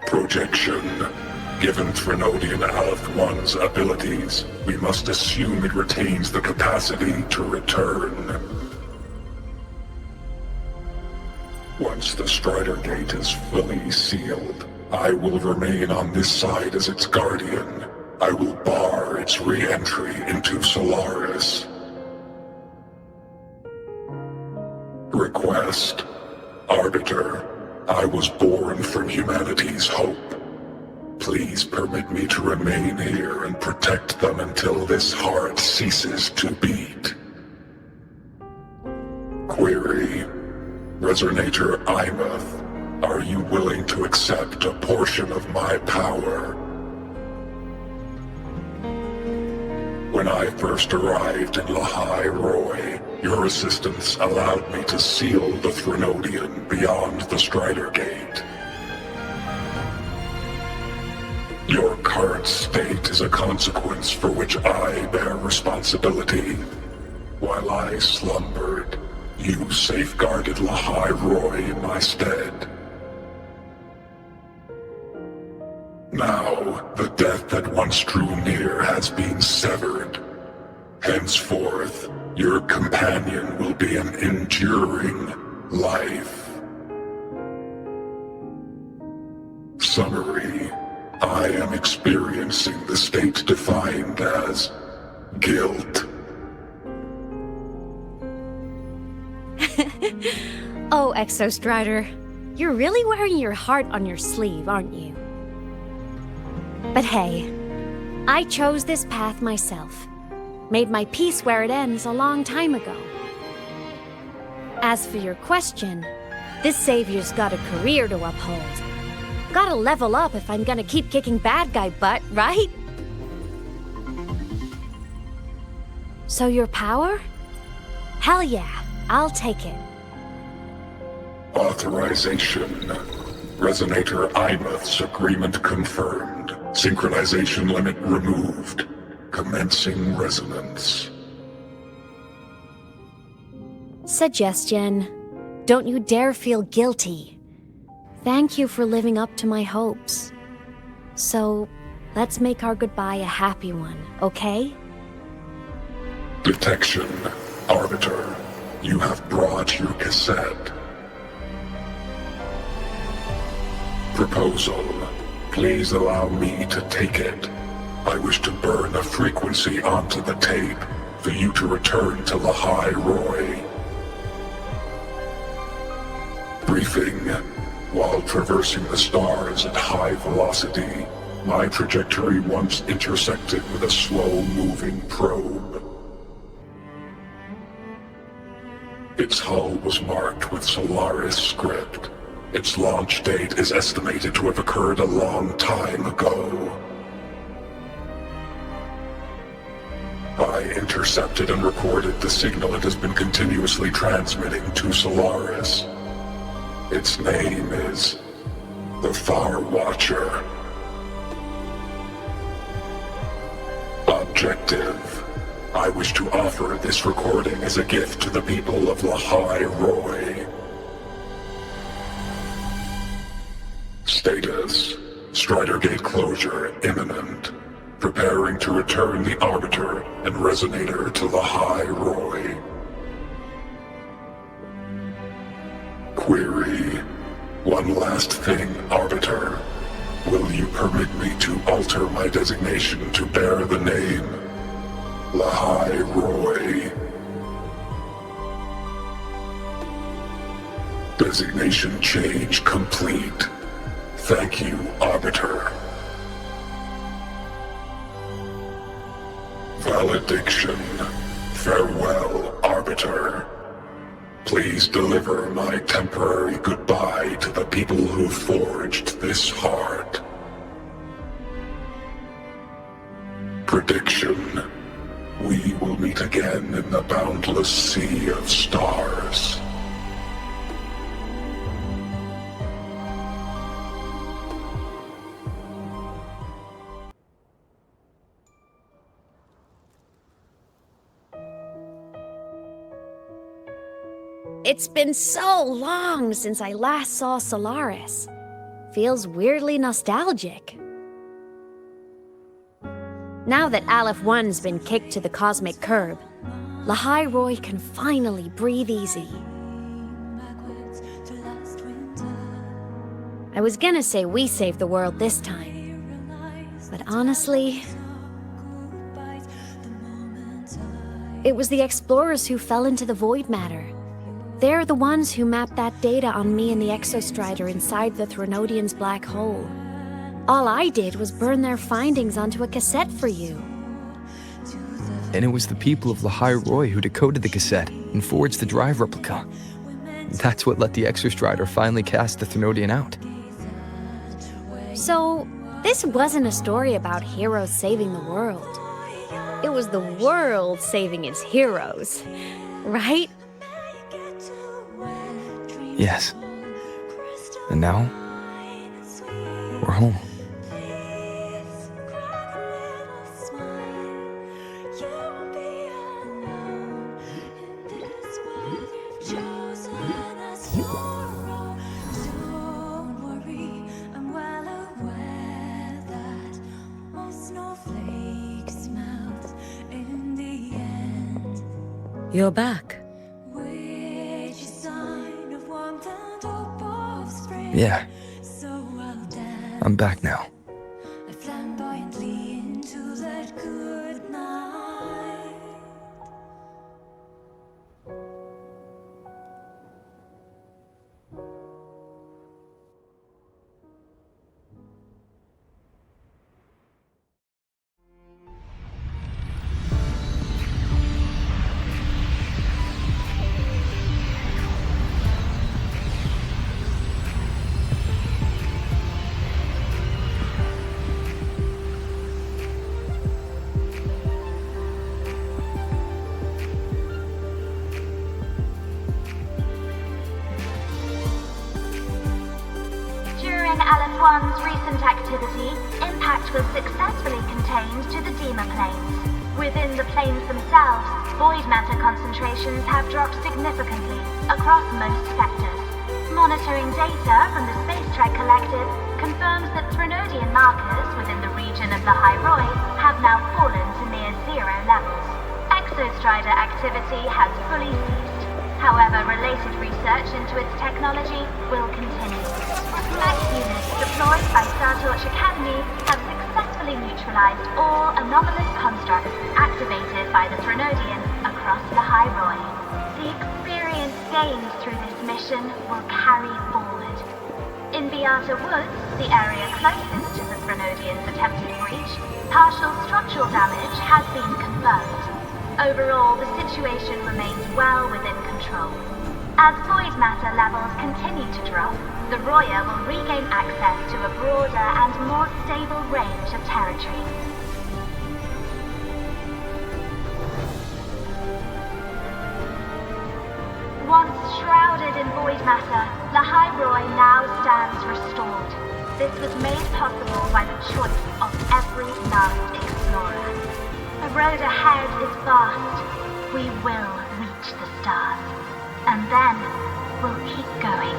A: Projection. Given Threnodian Aleph-1's abilities, we must assume it retains the capacity to return. Once the Strider Gate is fully sealed, I will remain on this side as its guardian. I will bar its re-entry into Solaris. Request. Arbiter, I was born from humanity's hope. Please permit me to remain here and protect them until this heart ceases to beat. Query. Resonator Imuth, are you willing to accept a portion of my power? When I first arrived in Lahai Roy, your assistance allowed me to seal the Threnodian beyond the Strider Gate. Your current state is a consequence for which I bear responsibility. While I slumbered, you safeguarded Lahai Roy in my stead. Now, the death that once drew near has been severed. Henceforth, your companion will be an enduring life. summary, I am experiencing the state defined as guilt.
F: Oh, Exostrider, you're really wearing your heart on your sleeve, aren't you? But hey, I chose this path myself. Made my peace where it ends a long time ago. As for your question, this savior's got a career to uphold. Gotta level up if I'm gonna keep kicking bad guy butt, right? So your power? Hell yeah, I'll take it.
A: Authorization. Resonator Imouth's agreement confirmed. Synchronization limit removed. Commencing resonance.
F: Suggestion. Don't you dare feel guilty. Thank you for living up to my hopes. So, let's make our goodbye a happy one, okay?
A: Detection. Arbiter, you have brought your cassette. Proposal. Please allow me to take it. I wish to burn a frequency onto the tape for you to return to Lahai Roy. Briefing. While traversing the stars at high velocity, my trajectory once intersected with a slow-moving probe. Its hull was marked with Solaris script. Its launch date is estimated to have occurred a long time ago. I intercepted and recorded the signal it has been continuously transmitting to Solaris. Its name is the Far Watcher. Objective. I wish to offer this recording as a gift to the people of Lahai Roy. Status. Strider Gate closure imminent. Preparing to return the Arbiter and Resonator to Lahai Roy. Query. One last thing, Arbiter. Will you permit me to alter my designation to bear the name Lahai Roy? Designation change complete. Thank you, Arbiter. Valediction. Farewell, Arbiter. Please deliver my temporary goodbye to the people who forged this heart. Prediction. We will meet again in the boundless sea of stars.
F: It's been so long since I last saw Solaris. Feels weirdly nostalgic. Now that Aleph 1's been kicked to the cosmic curb, Lahai Roy can finally breathe easy. I was gonna say we saved the world this time, but honestly, it was the explorers who fell into the void matter. They're the ones who mapped that data on me and the Exostrider inside the Threnodian's black hole. All I did was burn their findings onto a cassette for you.
B: And it was the people of Lahai Roy who decoded the cassette and forged the drive replica. That's what let the Exostrider finally cast the Threnodian out.
F: So, this wasn't a story about heroes saving the world. It was the world saving its heroes, right?
B: Yes. And now, we're home.
L: You're back.
B: Yeah. I'm back now.
H: Flamboyantly into that good night.
C: During LF1's recent activity, impact was successfully contained to the Dema planes. Within the planes themselves, void matter concentrations have dropped significantly across most sectors. Monitoring data from the Space Trek Collective confirms that Threnodian markers within the region of the High Roy have now fallen to near zero levels. Exostrider activity has fully ceased. However, related research into its technology will continue. Mech units deployed by Startorch Academy have successfully neutralized all anomalous constructs activated by the Threnodian across the High Roy. The experience gained through this mission will carry forward. In Beata Woods, the area closest to the Threnodian's attempted breach, partial structural damage has been confirmed. Overall, the situation remains well within control. As void matter levels continue to drop, the Roya will regain access to a broader and more stable range of territory. Once shrouded in void matter, the High Roy now stands restored. This was made possible by the choice of every last explorer. The road ahead is vast. We will reach the stars. And then we'll keep going.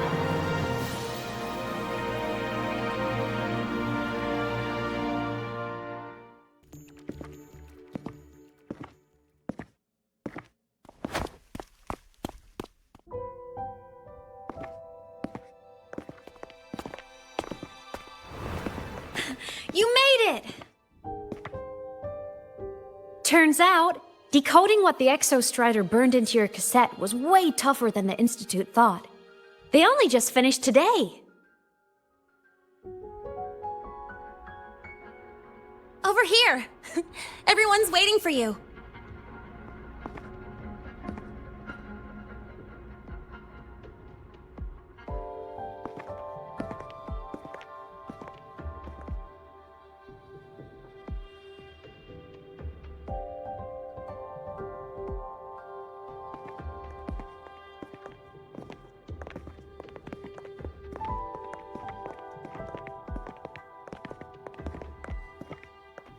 M: You made it! Turns out, decoding what the Exostrider burned into your cassette was way tougher than the Institute thought. They only just finished today.
O: Over here! Everyone's waiting for you.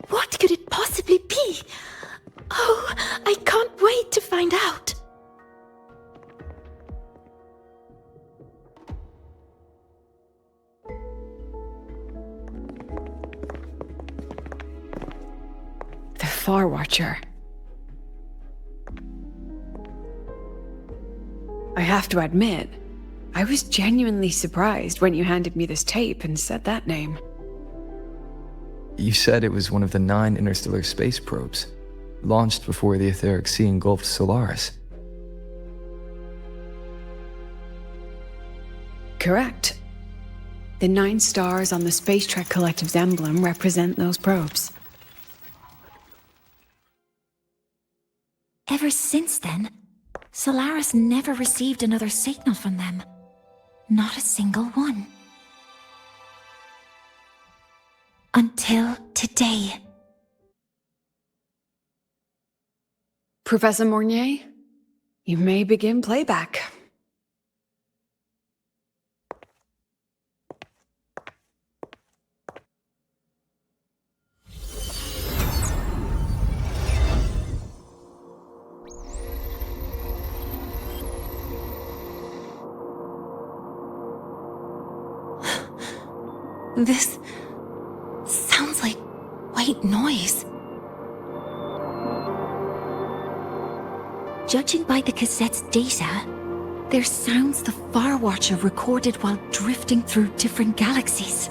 O: What could it possibly be? Oh, I can't wait to find out.
D: The Far Watcher. I have to admit, I was genuinely surprised when you handed me this tape and said that name.
B: You said it was one of the 9 interstellar space probes, launched before the etheric sea engulfed Solaris.
D: Correct. The 9 stars on the Space Trek Collective's emblem represent those probes.
K: Ever since then, Solaris never received another signal from them. Not a single one. Until today.
D: Professor Mornier, you may begin playback.
O: This sounds like white noise.
K: Judging by the cassette's data, they're sounds the Far Watcher recorded while drifting through different galaxies.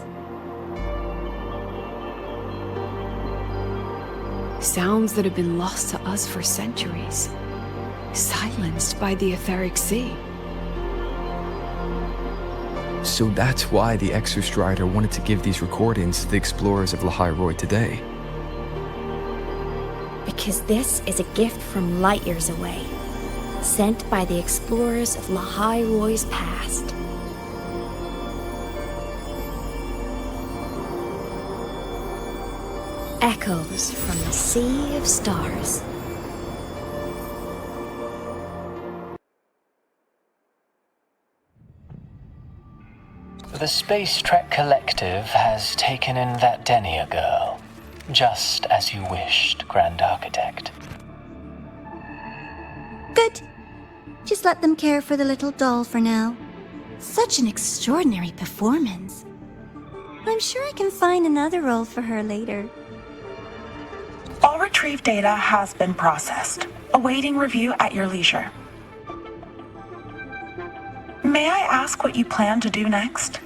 D: Sounds that have been lost to us for centuries. Silenced by the etheric sea.
B: So that's why the Exostrider wanted to give these recordings to the explorers of Lahai today.
M: Because this is a gift from light years away, sent by the explorers of Lahai past. Echoes from the Sea of Stars.
J: The Space Trek Collective has taken in that Denia girl, just as you wished, Grand Architect.
Q: Good. Just let them care for the little doll for now. Such an extraordinary performance. I'm sure I can find another role for her later.
V: All retrieved data has been processed, awaiting review at your leisure. May I ask what you plan to do next?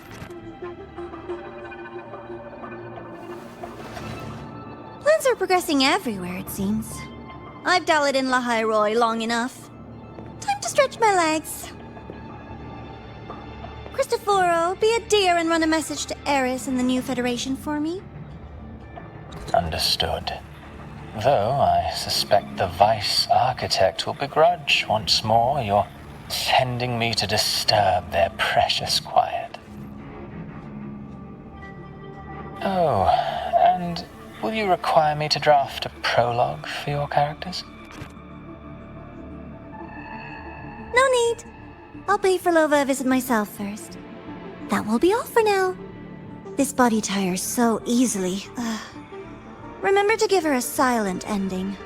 Q: Plans are progressing everywhere, it seems. I've dallied in Lahai long enough. Time to stretch my legs. Cristoforo, be a dear and run a message to Eris and the new Federation for me.
J: Understood. Though I suspect the Vice Architect will begrudge once more your sending me to disturb their precious quiet. Oh, and will you require me to draft a prologue for your characters?
Q: No need. I'll pay for Lova a visit myself first. That will be all for now. This body tires so easily. Remember to give her a silent ending.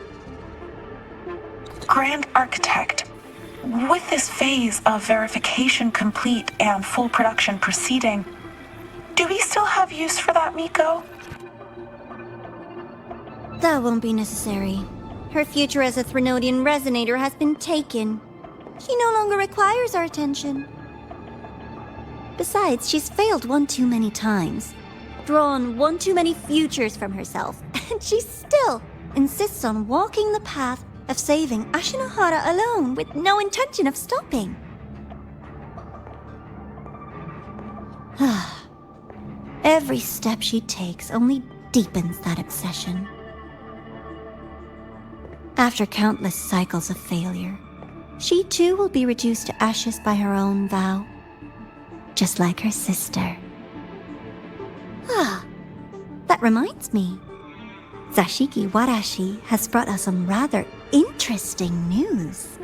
V: Grand Architect, with this phase of verification complete and full production proceeding, do we still have use for that Miko?
Q: That won't be necessary. Her future as a Threnodian resonator has been taken. She no longer requires our attention. Besides, she's failed one too many times, drawn one too many futures from herself, and she still insists on walking the path of saving Ashinohara alone with no intention of stopping. Every step she takes only deepens that obsession. After countless cycles of failure, she too will be reduced to ashes by her own vow, just like her sister. That reminds me. Zashiki Warashi has brought us some rather interesting news.